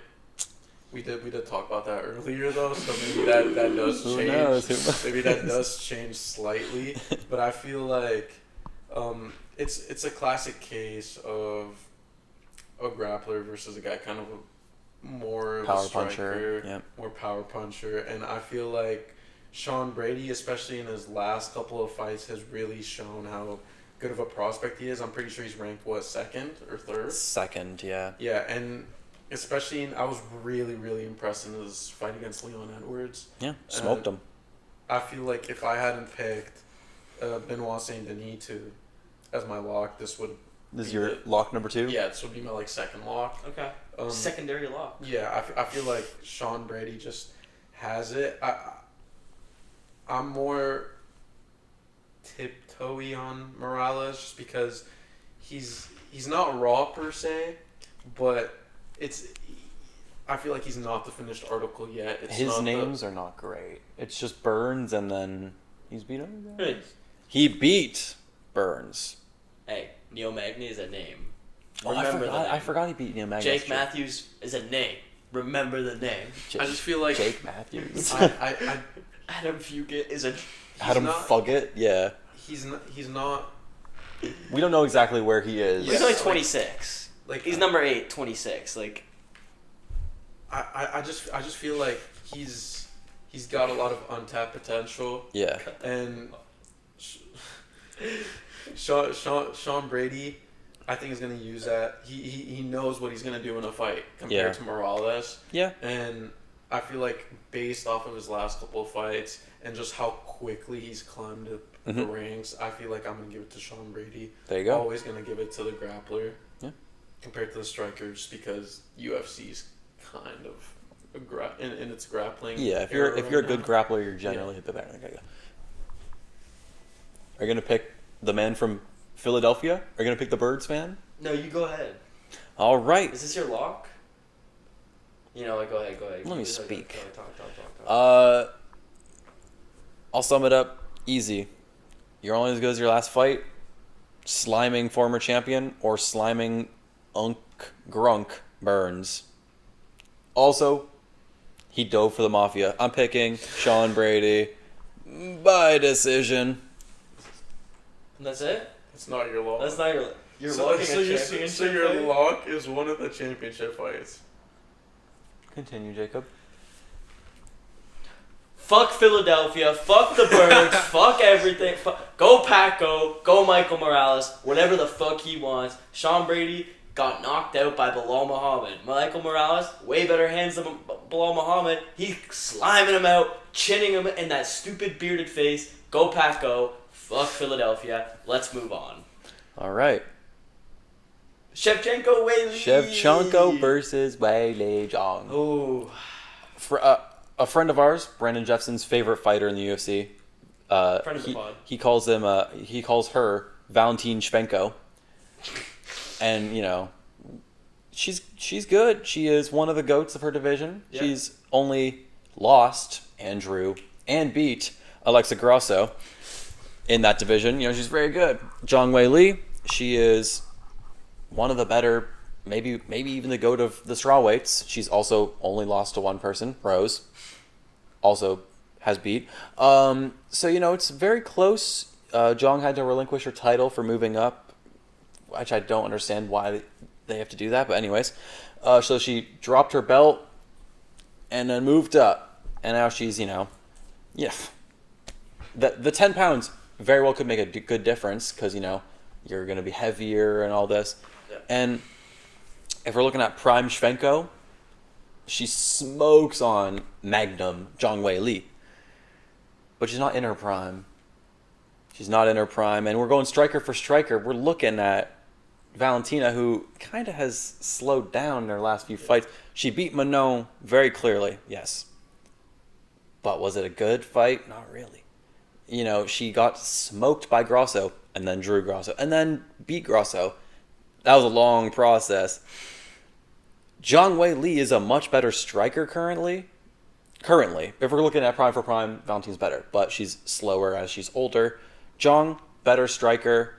We did talk about that earlier though, so maybe that does Who change. knows? Maybe that does change slightly, but I feel like it's a classic case of a grappler versus a guy kind of more of Power a striker, puncher, yeah. more power puncher, and I feel like Sean Brady, especially in his last couple of fights, has really shown how good of a prospect he is. I'm pretty sure he's ranked second or third. Second, yeah. Yeah, and especially I was really, really impressed in his fight against Leon Edwards. Yeah, smoked him. I feel like if I hadn't picked Benoit Saint-Denis as my lock, this is your lock number 2? Yeah, this would be my second lock. Okay. Secondary lock. Yeah, I feel like Sean Brady just has it. I'm more tiptoey on Morales just because he's not raw per se, but I feel like he's not the finished article yet. His names are not great. It's just Burns, and then he's beat other guys. Good. He beat Burns. Hey, Neo Magny is a name. Oh, I forgot he beat Neil Magny. Jake Matthews is a name. Remember the name. I just feel like Jake Matthews. Adam Fugit is a... Adam Fugit? Yeah. He's not. We don't know exactly where he is. He's only 26. He's number 8, 26. I just feel like he's got a lot of untapped potential. Yeah. And Sean Brady, I think, is going to use that. He knows what he's going to do in a fight compared to Morales. Yeah. And I feel like based off of his last couple of fights and just how quickly he's climbed up the ranks, I feel like I'm going to give it to Sean Brady. There you go. Always going to give it to the grappler. Yeah. Compared to the strikers, because UFC's kind of in its grappling. Yeah, if you're a good grappler, you're generally the better guy. Are you gonna pick the man from Philadelphia? Are you gonna pick the Birds fan? No, you go ahead. All right. Is this your lock? Go ahead. Let me speak. Talk. I'll sum it up easy. You're only as good as your last fight. Sliming former champion or sliming Grunk Burns. Also, he dove for the Mafia. I'm picking Sean Brady by decision. And that's it? It's not your lock. That's not your... You're so, locking so a your championship so your fight? lock is one of the championship fights. Continue, Jacob. Fuck Philadelphia. Fuck the Birds. Fuck everything. Go Paco. Go Michael Morales. Whatever the fuck he wants. Sean Brady got knocked out by Bilal Muhammad. Michael Morales, way better hands than Bilal Muhammad. He's sliming him out, chinning him in that stupid bearded face. Go Paco. Fuck Philadelphia. Let's move on. All right. Shevchenko Weili. Shevchenko versus Weili Zhang. Ooh. A friend of ours, Brandon Jeffson's favorite fighter in the UFC. Friend of the pod. He calls her Valentine Shevchenko. And, she's good. She is one of the GOATs of her division. Yeah. She's only lost Andrew and beat Alexa Grasso in that division. She's very good. Zhang Weili, she is one of the better, maybe even the GOAT of the strawweights. She's also only lost to one person, Rose. Also has beat. So, it's very close. Zhang had to relinquish her title for moving up, which I don't understand why they have to do that. But anyways, so she dropped her belt and then moved up. And now she's, yeah. The 10 pounds very well could make a good difference because, you're going to be heavier and all this. Yeah. And if we're looking at prime Shevchenko, she smokes on Magnum Zhang Weili. But she's not in her prime. She's not in her prime. And we're going striker for striker. We're looking at Valentina, who kind of has slowed down in her last few fights. She beat Manon very clearly, yes. But was it a good fight? Not really. She got smoked by Grosso and then drew Grosso and then beat Grosso. That was a long process. Zhang Weili is a much better striker currently. If we're looking at prime for prime, Valentina's better. But she's slower as she's older. Zhang, better striker.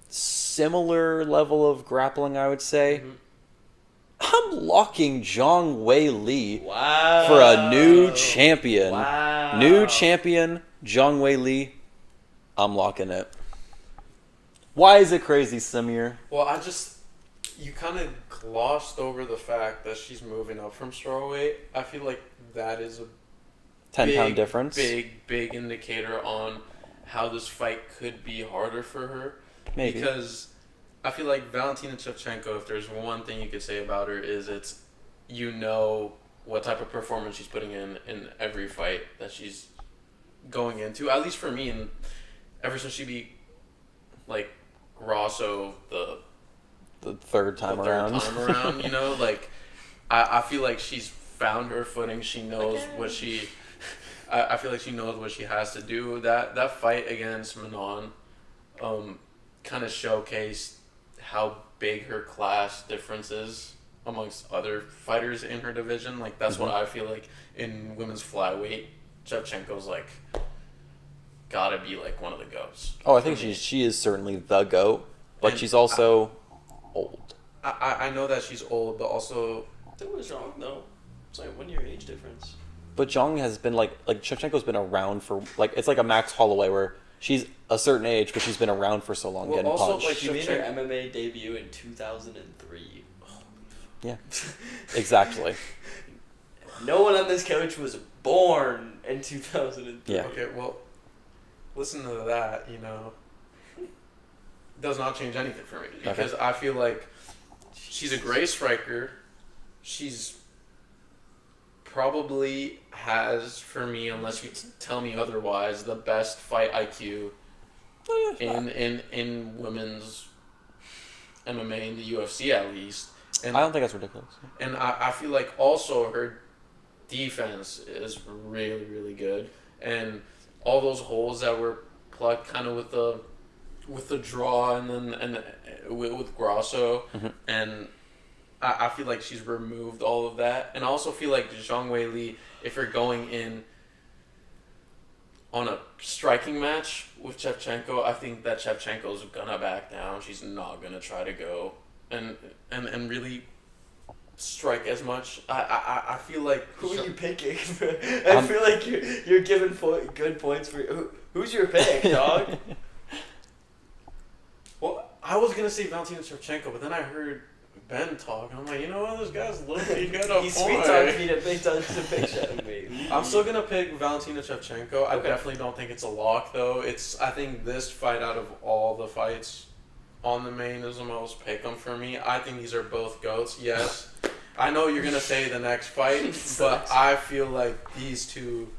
Similar level of grappling, I would say. Mm-hmm. I'm locking Zhang Weili for a new champion. Wow. New champion, Zhang Weili. I'm locking it. Why is it crazy, Samir? Well, you kind of glossed over the fact that she's moving up from strawweight. I feel like that is a 10-pound difference. Big indicator on how this fight could be harder for her. Maybe. Because I feel like Valentina Shevchenko, if there's one thing you could say about her, is it's what type of performance she's putting in every fight that she's going into. At least for me, and ever since she beat Grosso the third time around, I feel like she's found her footing. She knows what she. I feel like she knows what she has to do. That fight against Manon, kind of showcased how big her class difference is amongst other fighters in her division. That's what I feel like in women's flyweight. Shevchenko's gotta be one of the goats. Oh, I think she is certainly the GOAT, but she's also old. I know that she's old, but also that was wrong though. It's 1 year age difference. But Zhang has been Shevchenko's been around for it's like a Max Holloway where she's a certain age, but she's been around for so long getting also, punched. She made her MMA debut in 2003. Yeah, exactly. No one on this couch was born in 2003. Yeah. Okay, well, listen to that, does not change anything for me. Because I feel like she's a great striker. She's probably has, for me, unless you tell me otherwise, the best fight IQ in women's MMA in the UFC at least. And I don't think that's ridiculous. And I feel like also her defense is really, really good. And all those holes that were plugged kind of with the draw and with Grosso, and I feel like she's removed all of that. And I also feel like Zhang Weili, if you're going in on a striking match with Shevchenko, I think that Shevchenko's gonna back down. She's not gonna try to go and really strike as much. I feel like who are you picking? I feel like you're giving good points for who's your pick, dog? Well, I was gonna say Valentina Shevchenko, but then I heard Ben talk. I'm like, this guy's literally got a He's point. sweet talking me to pick Shevchenko. I'm still gonna pick Valentina Shevchenko. I definitely don't think it's a lock though. I think this fight out of all the fights on the main is the most pick'em for me. I think these are both GOATs. Yes, I know you're gonna say the next fight, but I feel like these two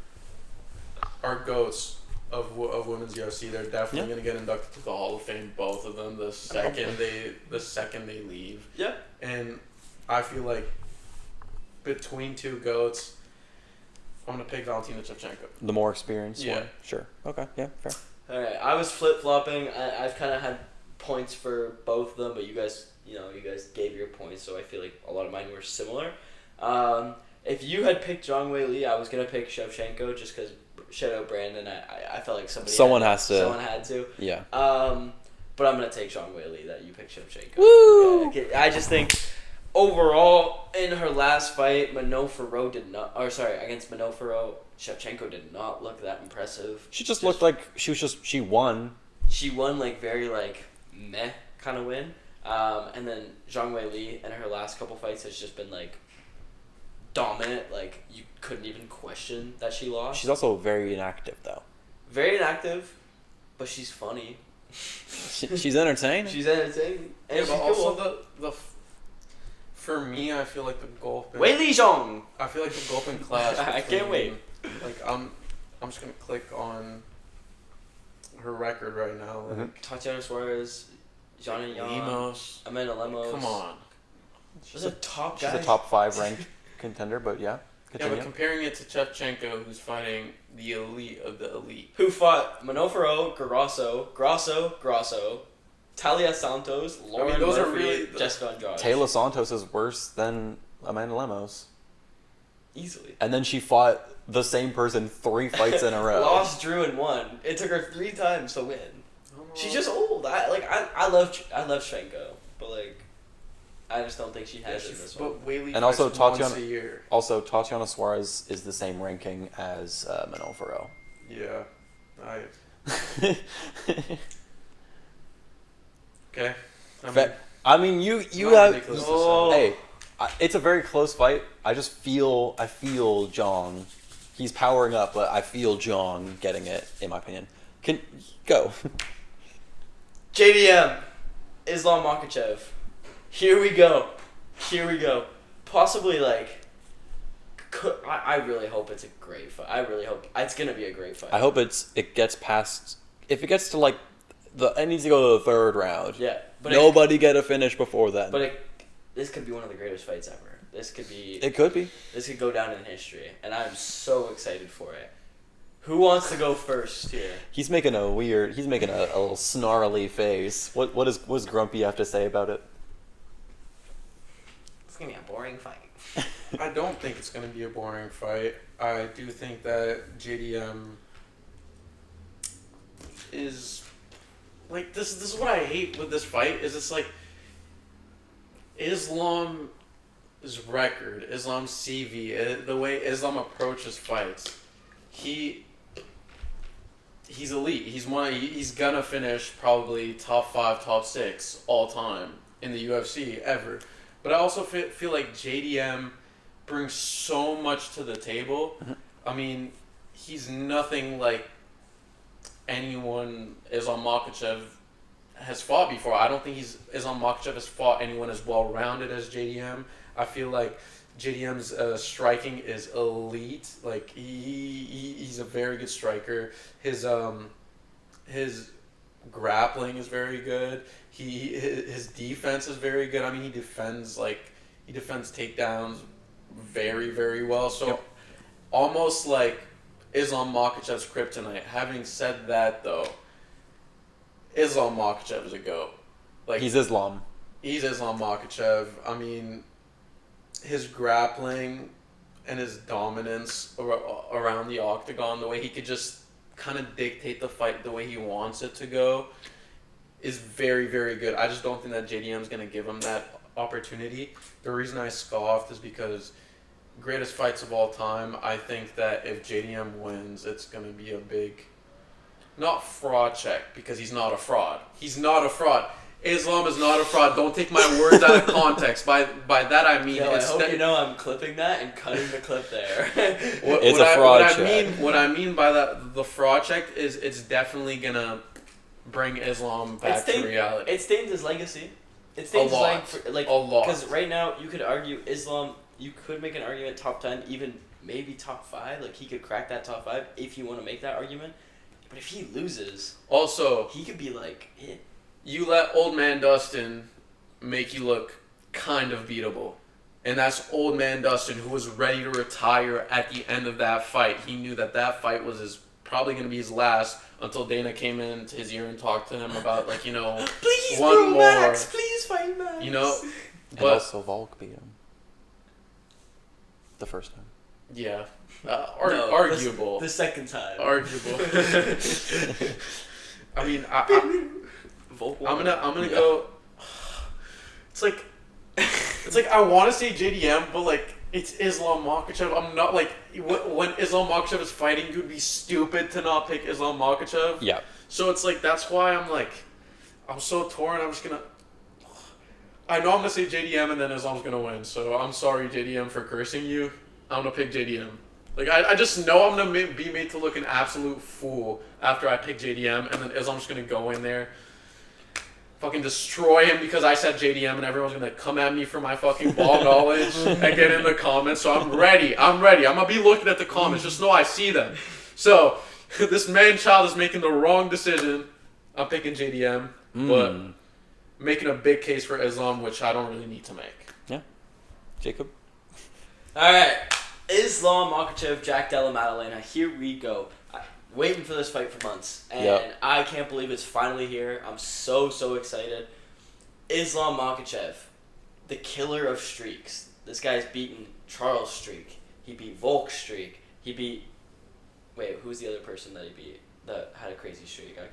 are GOATs of women's UFC. They're definitely gonna get inducted to the Hall of Fame. Both of them the second they leave. Yeah. And I feel like between two GOATs, I'm gonna pick Valentina Shevchenko. The more experienced Yeah. one. Sure. Okay. Yeah. Fair. All right. I was flip flopping. I've kind of had points for both of them, but you guys gave your points, so I feel like a lot of mine were similar. If you had picked Zhang Weili, I was gonna pick Shevchenko just because Shadow Brandon. I felt like someone had to. Yeah. But I'm gonna take Zhang Weili that you picked Shevchenko. Woo! Okay, I just think overall in her last fight, against Monofero, Shevchenko did not look that impressive. She just looked like she won. She won very meh kind of win. And then Zhang Weili in her last couple fights has just been dominant. Like, you couldn't even question that she lost. She's also very inactive, though. Very inactive, but she's funny. She's entertaining. She's entertaining. And Yeah, she's but cool. also for me, I feel like the Gulpin. Wei Li Zhang! I feel like the Gulpin class. I can't wait. Like I'm just gonna click on her record right now. Like Tatiana Suarez, Johnny Yang, Lemos. Amanda Lemos. Come on. Those are top She's guys. a top 5 ranked contender, but yeah. Yeah, Continue. but comparing it to Shevchenko, who's fighting the elite of the elite. Who fought Monofero, Grasso, Talia Santos, Lauren those are Murphy, really Jessica Andrade. Taylor Santos is worse than Amanda Lemos. Easily. And then she fought the same person 3 fights in a row. Lost, drew, and won. It took her 3 times to win. She's just old. I love Shevchenko, but like, I just don't think she has it in this one. But Whaley And also fights once Tatiana- a year. Also, Tatiana Suarez is the same ranking as Manon Ferro. Yeah. Okay. I mean, you not have. ridiculous to Oh. Hey, it's a very close fight. I feel Zhang. He's powering up, but I feel Zhang getting it, in my opinion. Can go. JDM, Islam Makhachev. Here we go. Possibly like. I really hope it's a great fight. I really hope it's gonna be a great fight. I hope it gets past. If it gets to like it needs to go to the 3rd round. Yeah, but Nobody get a finish before then. this could be one of the greatest fights ever. This could be. It could be. This could go down in history, and I'm so excited for it. Who wants to go first here? He's making a little snarly face. What does Grumpy have to say about it? It's gonna be a boring fight. I don't think it's going to be a boring fight. I do think that JDM is like this is what I hate with this fight is it's like Islam's record, Islam's CV, the way Islam approaches fights. He's elite. He's gonna finish probably top 5, top 6 all time in the UFC ever. But I also feel like JDM brings so much to the table. I mean, he's nothing like anyone Islam Makhachev has fought before. I don't think Islam Makhachev has fought anyone as well rounded as JDM. I feel like JDM's striking is elite. Like he's a very good striker. His grappling is very good. His defense is very good. I mean, he defends takedowns very, very well. So Yep. almost like Islam Makhachev's kryptonite. Having said that, though, Islam Makhachev is a GOAT. Like He's Islam. He's Islam Makhachev. I mean, his grappling and his dominance around the octagon, the way he could just kind of dictate the fight the way he wants it to go, is very, very good. I just don't think that JDM is going to give him that opportunity. The reason I scoffed is because greatest fights of all time, I think that if JDM wins, it's going to be a big, not fraud check, because he's not a fraud. He's not a fraud. Islam is not a fraud. Don't take my words out of context. By that I mean... I hope you know I'm clipping that and cutting the clip there. It's a fraud check. What I mean by that, the fraud check, is it's definitely going to bring Islam back to reality. It stains his legacy. It stains A lot. his legacy. A lot. Because right now, you could argue Islam, you could make an argument top 10, even maybe top 5. Like, he could crack that top 5 if you want to make that argument. But if he loses, Also, he could be like, eh. You let old man Dustin make you look kind of beatable. And that's old man Dustin, who was ready to retire at the end of that fight. He knew that fight was probably going to be his last until Dana came into his ear and talked to him about, like, you know, Please, one bro, more. Max, please fight Max. You know, And but also Volk beat him. The first time. yeah, No, arguable. The second time. Arguable. I mean, Volk I'm won. gonna go. It's like I want to say JDM, but like it's Islam Makhachev. I'm not like when Islam Makhachev is fighting, you'd be stupid to not pick Islam Makhachev. Yeah. So it's like that's why I'm so torn. I know I'm gonna say JDM and then Islam's gonna win. So I'm sorry, JDM, for cursing you. I'm gonna pick JDM. Like I just know I'm gonna be made to look an absolute fool after I pick JDM, and then Islam's just gonna go in there, fucking destroy him because I said JDM, and everyone's gonna come at me for my fucking ball knowledge and get in the comments. So I'm ready. I'm gonna be looking at the comments. Just know I see them. So this man-child is making the wrong decision. I'm picking JDM, but making a big case for Islam, which I don't really need to make. Yeah. Jacob? All right. Islam Makhachev, Della, Maddalena. Here we go. Waiting for this fight for months. And I can't believe it's finally here. I'm so excited. Islam Makhachev, the killer of streaks. This guy's beaten Charles Streak. He beat Volk Streak. He beat... Wait, who's the other person that he beat that had a crazy streak? Why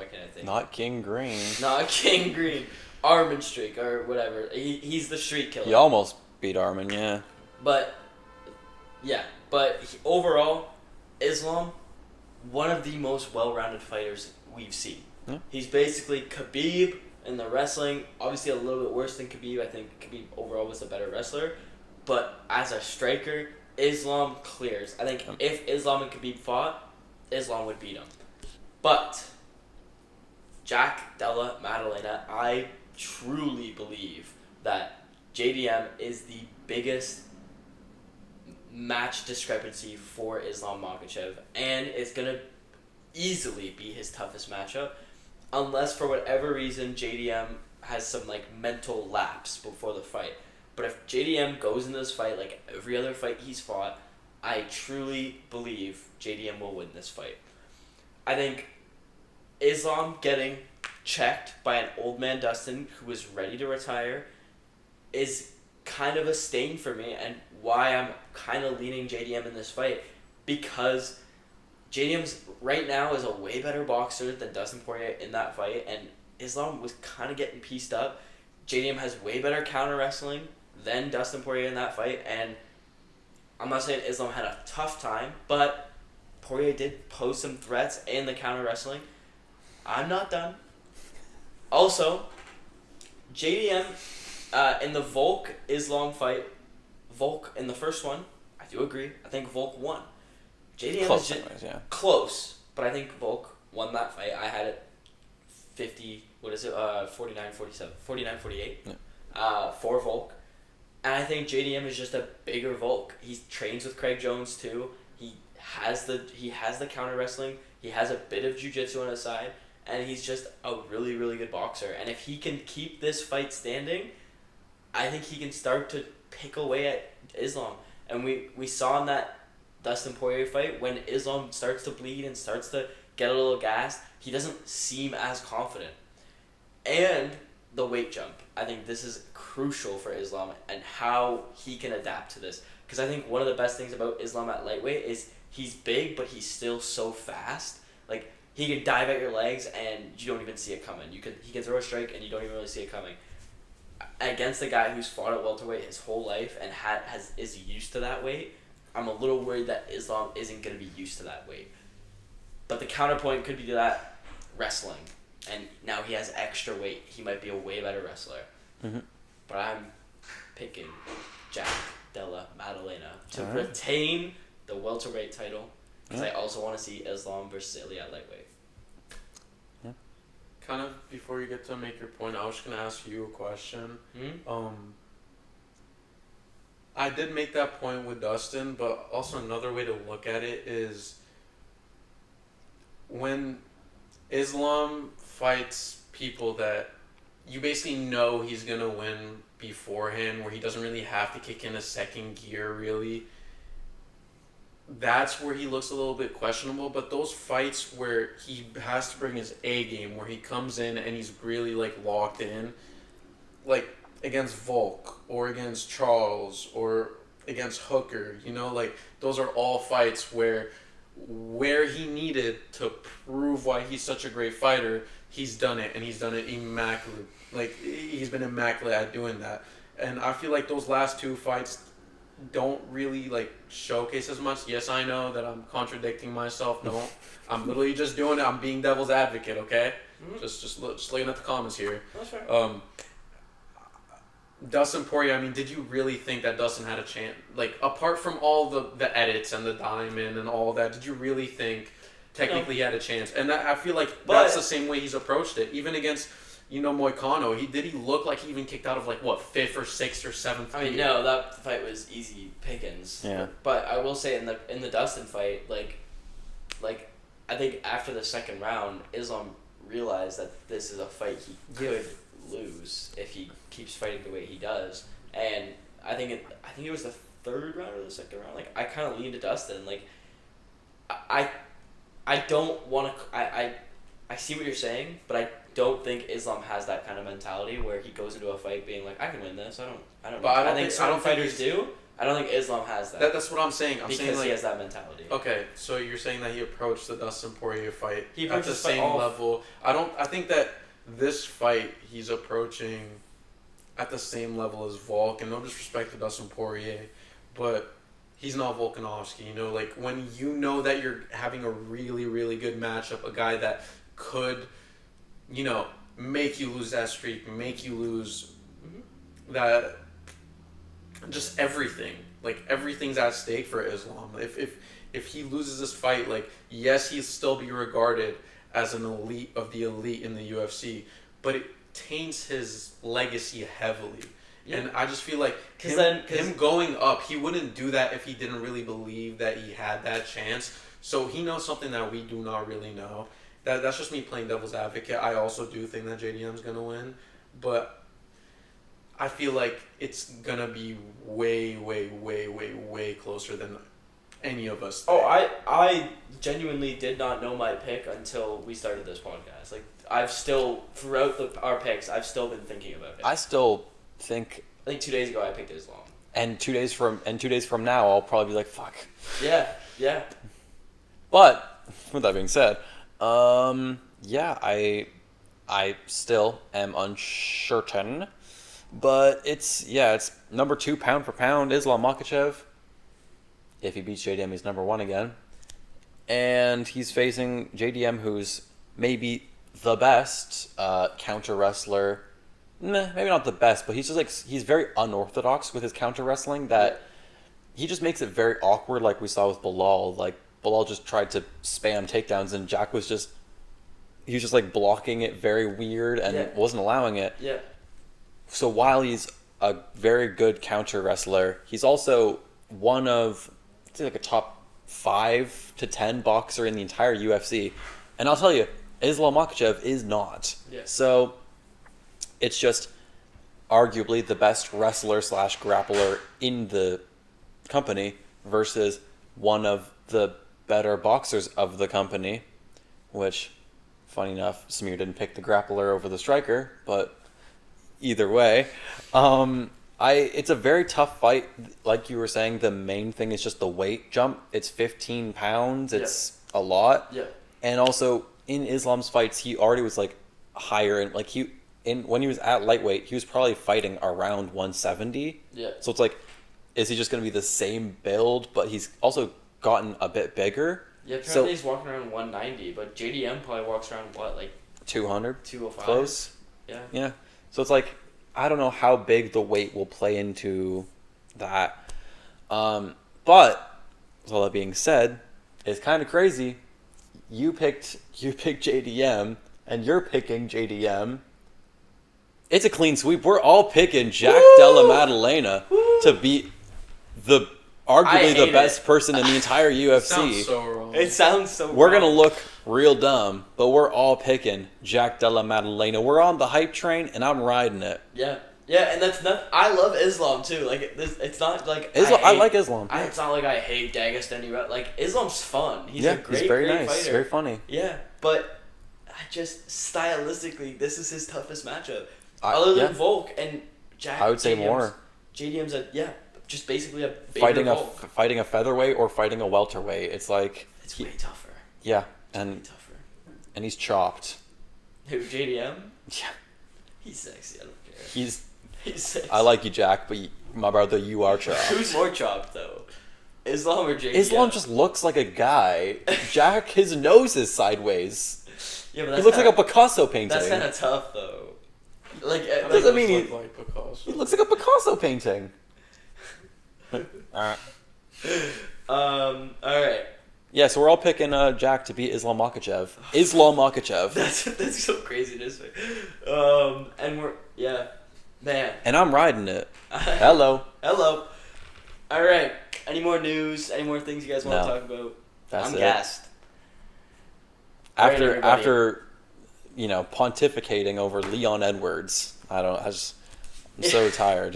can't I think? Not King Green. Not King Green. Armin Streak or whatever. He's the streak killer. He almost beat Armin, yeah. But overall, Islam, one of the most well-rounded fighters we've seen. Yeah. He's basically Khabib in the wrestling. Obviously, a little bit worse than Khabib. I think Khabib overall was a better wrestler. But as a striker, Islam clears. I think if Islam and Khabib fought, Islam would beat him. But Della, Maddalena, I truly believe that JDM is the biggest match discrepancy for Islam Makhachev, and it's going to easily be his toughest matchup, unless for whatever reason JDM has some mental lapse before the fight. But if JDM goes into this fight like every other fight he's fought, I truly believe JDM will win this fight. I think Islam getting checked by an old man Dustin who is ready to retire is kind of a stain for me, and why I'm kind of leaning JDM in this fight, because JDM's right now is a way better boxer than Dustin Poirier in that fight, and Islam was kind of getting pieced up. JDM has way better counter wrestling than Dustin Poirier in that fight, and I'm not saying Islam had a tough time, but Poirier did pose some threats in the counter wrestling. I'm not done. Also, JDM in the Volk Islam fight, Volk in the first one, I do agree. I think Volk won. JDM Close is anyways, yeah. close, but I think Volk won that fight. I had it 49-48 for Volk. And I think JDM is just a bigger Volk. He trains with Craig Jones too. He has the counter wrestling. He has a bit of jiu-jitsu on his side, and he's just a really, really good boxer. And if he can keep this fight standing, I think he can start to pick away at Islam. And we saw in that Dustin Poirier fight, when Islam starts to bleed and starts to get a little gassed, he doesn't seem as confident. And the weight jump. I think this is crucial for Islam and how he can adapt to this. Because I think one of the best things about Islam at lightweight is he's big, but he's still so fast. He can dive at your legs and you don't even see it coming. He can throw a strike and you don't even really see it coming. Against a guy who's fought at welterweight his whole life and is used to that weight, I'm a little worried that Islam isn't going to be used to that weight. But the counterpoint could be to that wrestling. And now he has extra weight. He might be a way better wrestler. Mm-hmm. But I'm picking Della, Maddalena to retain the welterweight title. Because I also want to see Islam versus Ilya at lightweight. Yeah. Kind of before you get to make your point, I was just going to ask you a question. I did make that point with Dustin, but also another way to look at it is when Islam fights people that you basically know he's going to win beforehand, where he doesn't really have to kick in a second gear, really, that's where he looks a little bit questionable. But those fights where he has to bring his A game, where he comes in and he's really locked in, against Volk or against Charles or against Hooker, those are all fights where he needed to prove why he's such a great fighter, he's done it, and he's done it immaculate. He's been immaculate at doing that. And I feel like those last two fights don't really showcase as much. Yes, I know that I'm contradicting myself. No, I'm literally just doing it. I'm being devil's advocate, okay? Mm-hmm. Just looking at the comments here. That's fair. Dustin Poirier, I mean, did you really think that Dustin had a chance? Like, apart from all the edits and the diamond and all that, did you really think technically he had a chance? And I feel like that's the same way he's approached it. Even against, Moicano, he look like he even kicked out of, like, what, 5th or 6th or 7th? I mean, no, that fight was easy pickings. Yeah. But I will say in the Dustin fight, like I think after the second round, Islam realized that this is a fight he could lose if he keeps fighting the way he does. And I think it was the third round or the second round. Like, I kind of leaned to Dustin. Like, I don't want to. I see what you're saying, but I don't think Islam has that kind of mentality where he goes into a fight being like, I can win this. I don't. But I think certain fighters do. I don't think Islam has that. That's what I'm saying. I'm saying, because like, he has that mentality. Okay, so you're saying that he approached the Dustin Poirier fight at the same level. I think that this fight he's approaching at the same level as Volk, and no disrespect to Dustin Poirier, but he's not Volkanovski. Like, when you know that you're having a really, really good matchup, a guy that could, make you lose that streak, make you lose that. Just everything. Like, everything's at stake for Islam. If he loses this fight, like, yes, he'll still be regarded as an elite of the elite in the UFC, but it taints his legacy heavily. Yeah. And I just feel like him going up, he wouldn't do that if he didn't really believe that he had that chance. So he knows something that we do not really know. That's just me playing devil's advocate. I also do think that JDM's going to win, but I feel like it's going to be way, way, way, way, way closer than any of us think. Oh, I genuinely did not know my pick until we started this podcast. Like, I've still, throughout our picks, I've still been thinking about it. I still think... I think 2 days ago I picked Islam. And 2 days from now, I'll probably be like, fuck. Yeah. But, with that being said, yeah, I still am uncertain. But it's number 2 pound for pound, Islam Makhachev. If he beats JDM, he's number 1 again. And he's facing JDM, who's maybe the best counter wrestler. Maybe not the best, but he's just like, he's very unorthodox with his counter wrestling, that he just makes it very awkward, like we saw with Bilal. Like, Bilal just tried to spam takedowns, and Jack was just like blocking it very weird and wasn't allowing it. Yeah. So while he's a very good counter wrestler, he's also one of, I'd say, like a top 5 to 10 boxer in the entire UFC. And I'll tell you, Islam Makhachev is not. Yeah. So it's just arguably the best wrestler / grappler in the company versus one of the better boxers of the company, which, funny enough, Samir didn't pick the grappler over the striker, but either way, it's a very tough fight. Like you were saying, the main thing is just the weight jump. It's 15 pounds. It's a lot. Yeah. And also, in Islam's fights, he already was like higher, and like when he was at lightweight, he was probably fighting around 170. Yeah. So it's like, is he just going to be the same build, but he's also gotten a bit bigger? Yeah, apparently he's walking around 190, but JDM probably walks around, what, like 200? 205? Close? Yeah. Yeah. So it's like, I don't know how big the weight will play into that. But, with all that being said, it's kind of crazy. You picked JDM, and you're picking JDM. It's a clean sweep. We're all picking Jack Della Maddalena to beat arguably the best person in the entire UFC. It sounds so wrong. It sounds so We're wrong. going to look real dumb, but we're all picking Jack Della Maddalena. We're on the hype train, and I'm riding it. Yeah. Yeah, and that's not... I love Islam, too. Like, it's not like... I like Islam. It's not like I hate Dagestani. Like, Islam's fun. He's a great, he's very great nice. fighter. He's very funny. Yeah, but I just... Stylistically, this is his toughest matchup. Other than Volk and Jack... I would say more. JDM's just basically a fighting Volk. Fighting a featherweight or fighting a welterweight. It's like... It's way tougher. Yeah, Way tougher. and he's chopped. Who, JDM? Yeah. He's sexy, I don't care. He's sexy. I like you, Jack, but my brother, you are chopped. Who's more chopped, though? Islam or JDM? Islam just looks like a guy. Jack, his nose is sideways. Yeah, but He looks like a Picasso painting. That's kind of tough, though. Like, That doesn't mean look he- like Picasso. He looks like a Picasso painting. Alright. all right. Yeah, so we're all picking Jack to beat Islam Makhachev. Islam Makhachev. That's so crazy to say. And man. And I'm riding it. Hello. Hello. All right. Any more news? Any more things you guys want No. to talk about? That's I'm it. gassed. All right, everybody. After pontificating over Leon Edwards, I'm so tired,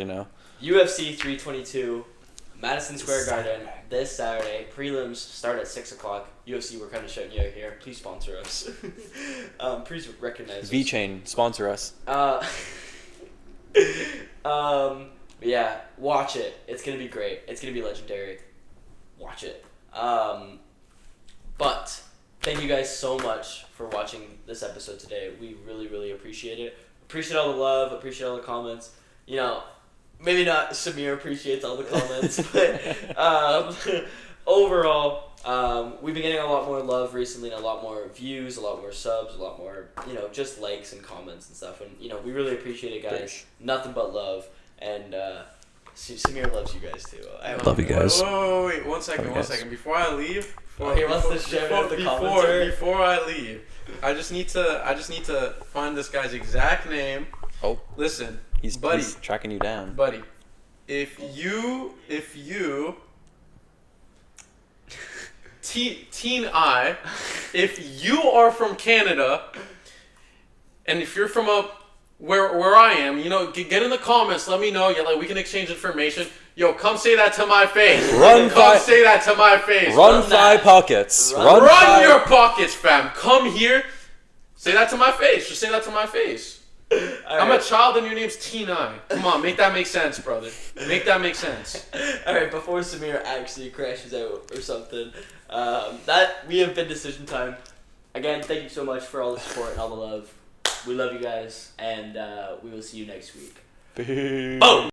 UFC 322, Madison Square Garden, this Saturday. Prelims start at 6 o'clock. UFC, we're kind of shutting you out here. Please sponsor us. Please recognize us. V-Chain, sponsor us. Yeah, watch it. It's going to be great. It's going to be legendary. Watch it. But thank you guys so much for watching this episode today. We really, really appreciate it. Appreciate all the love. Appreciate all the comments. Maybe not Samir appreciates all the comments, but overall, we've been getting a lot more love recently, and a lot more views, a lot more subs, a lot more, just likes and comments and stuff. And, we really appreciate it, guys. Nothing but love. And Samir loves you guys, too. I Love you guys. Wait, one second. Before I leave, He wants to shout out the commenter. Before I leave, I just need to find this guy's exact name. Oh, listen, he's tracking you down, buddy. If you Teen I, if you are from Canada, and if you're from where I am, get in the comments. Let me know. Yeah, like we can exchange information. Yo, come say that to my face. Say that to my face. Run 5 pockets. Run your pockets, fam. Come here. Say that to my face. Just say that to my face. I'm a child and your name's Teen-I. Come on, make that make sense, brother. Make that make sense. Alright, before Samir actually crashes out or something, that we have been Decision Time. Again, thank you so much for all the support and all the love. We love you guys, and we will see you next week. Peace. Boom!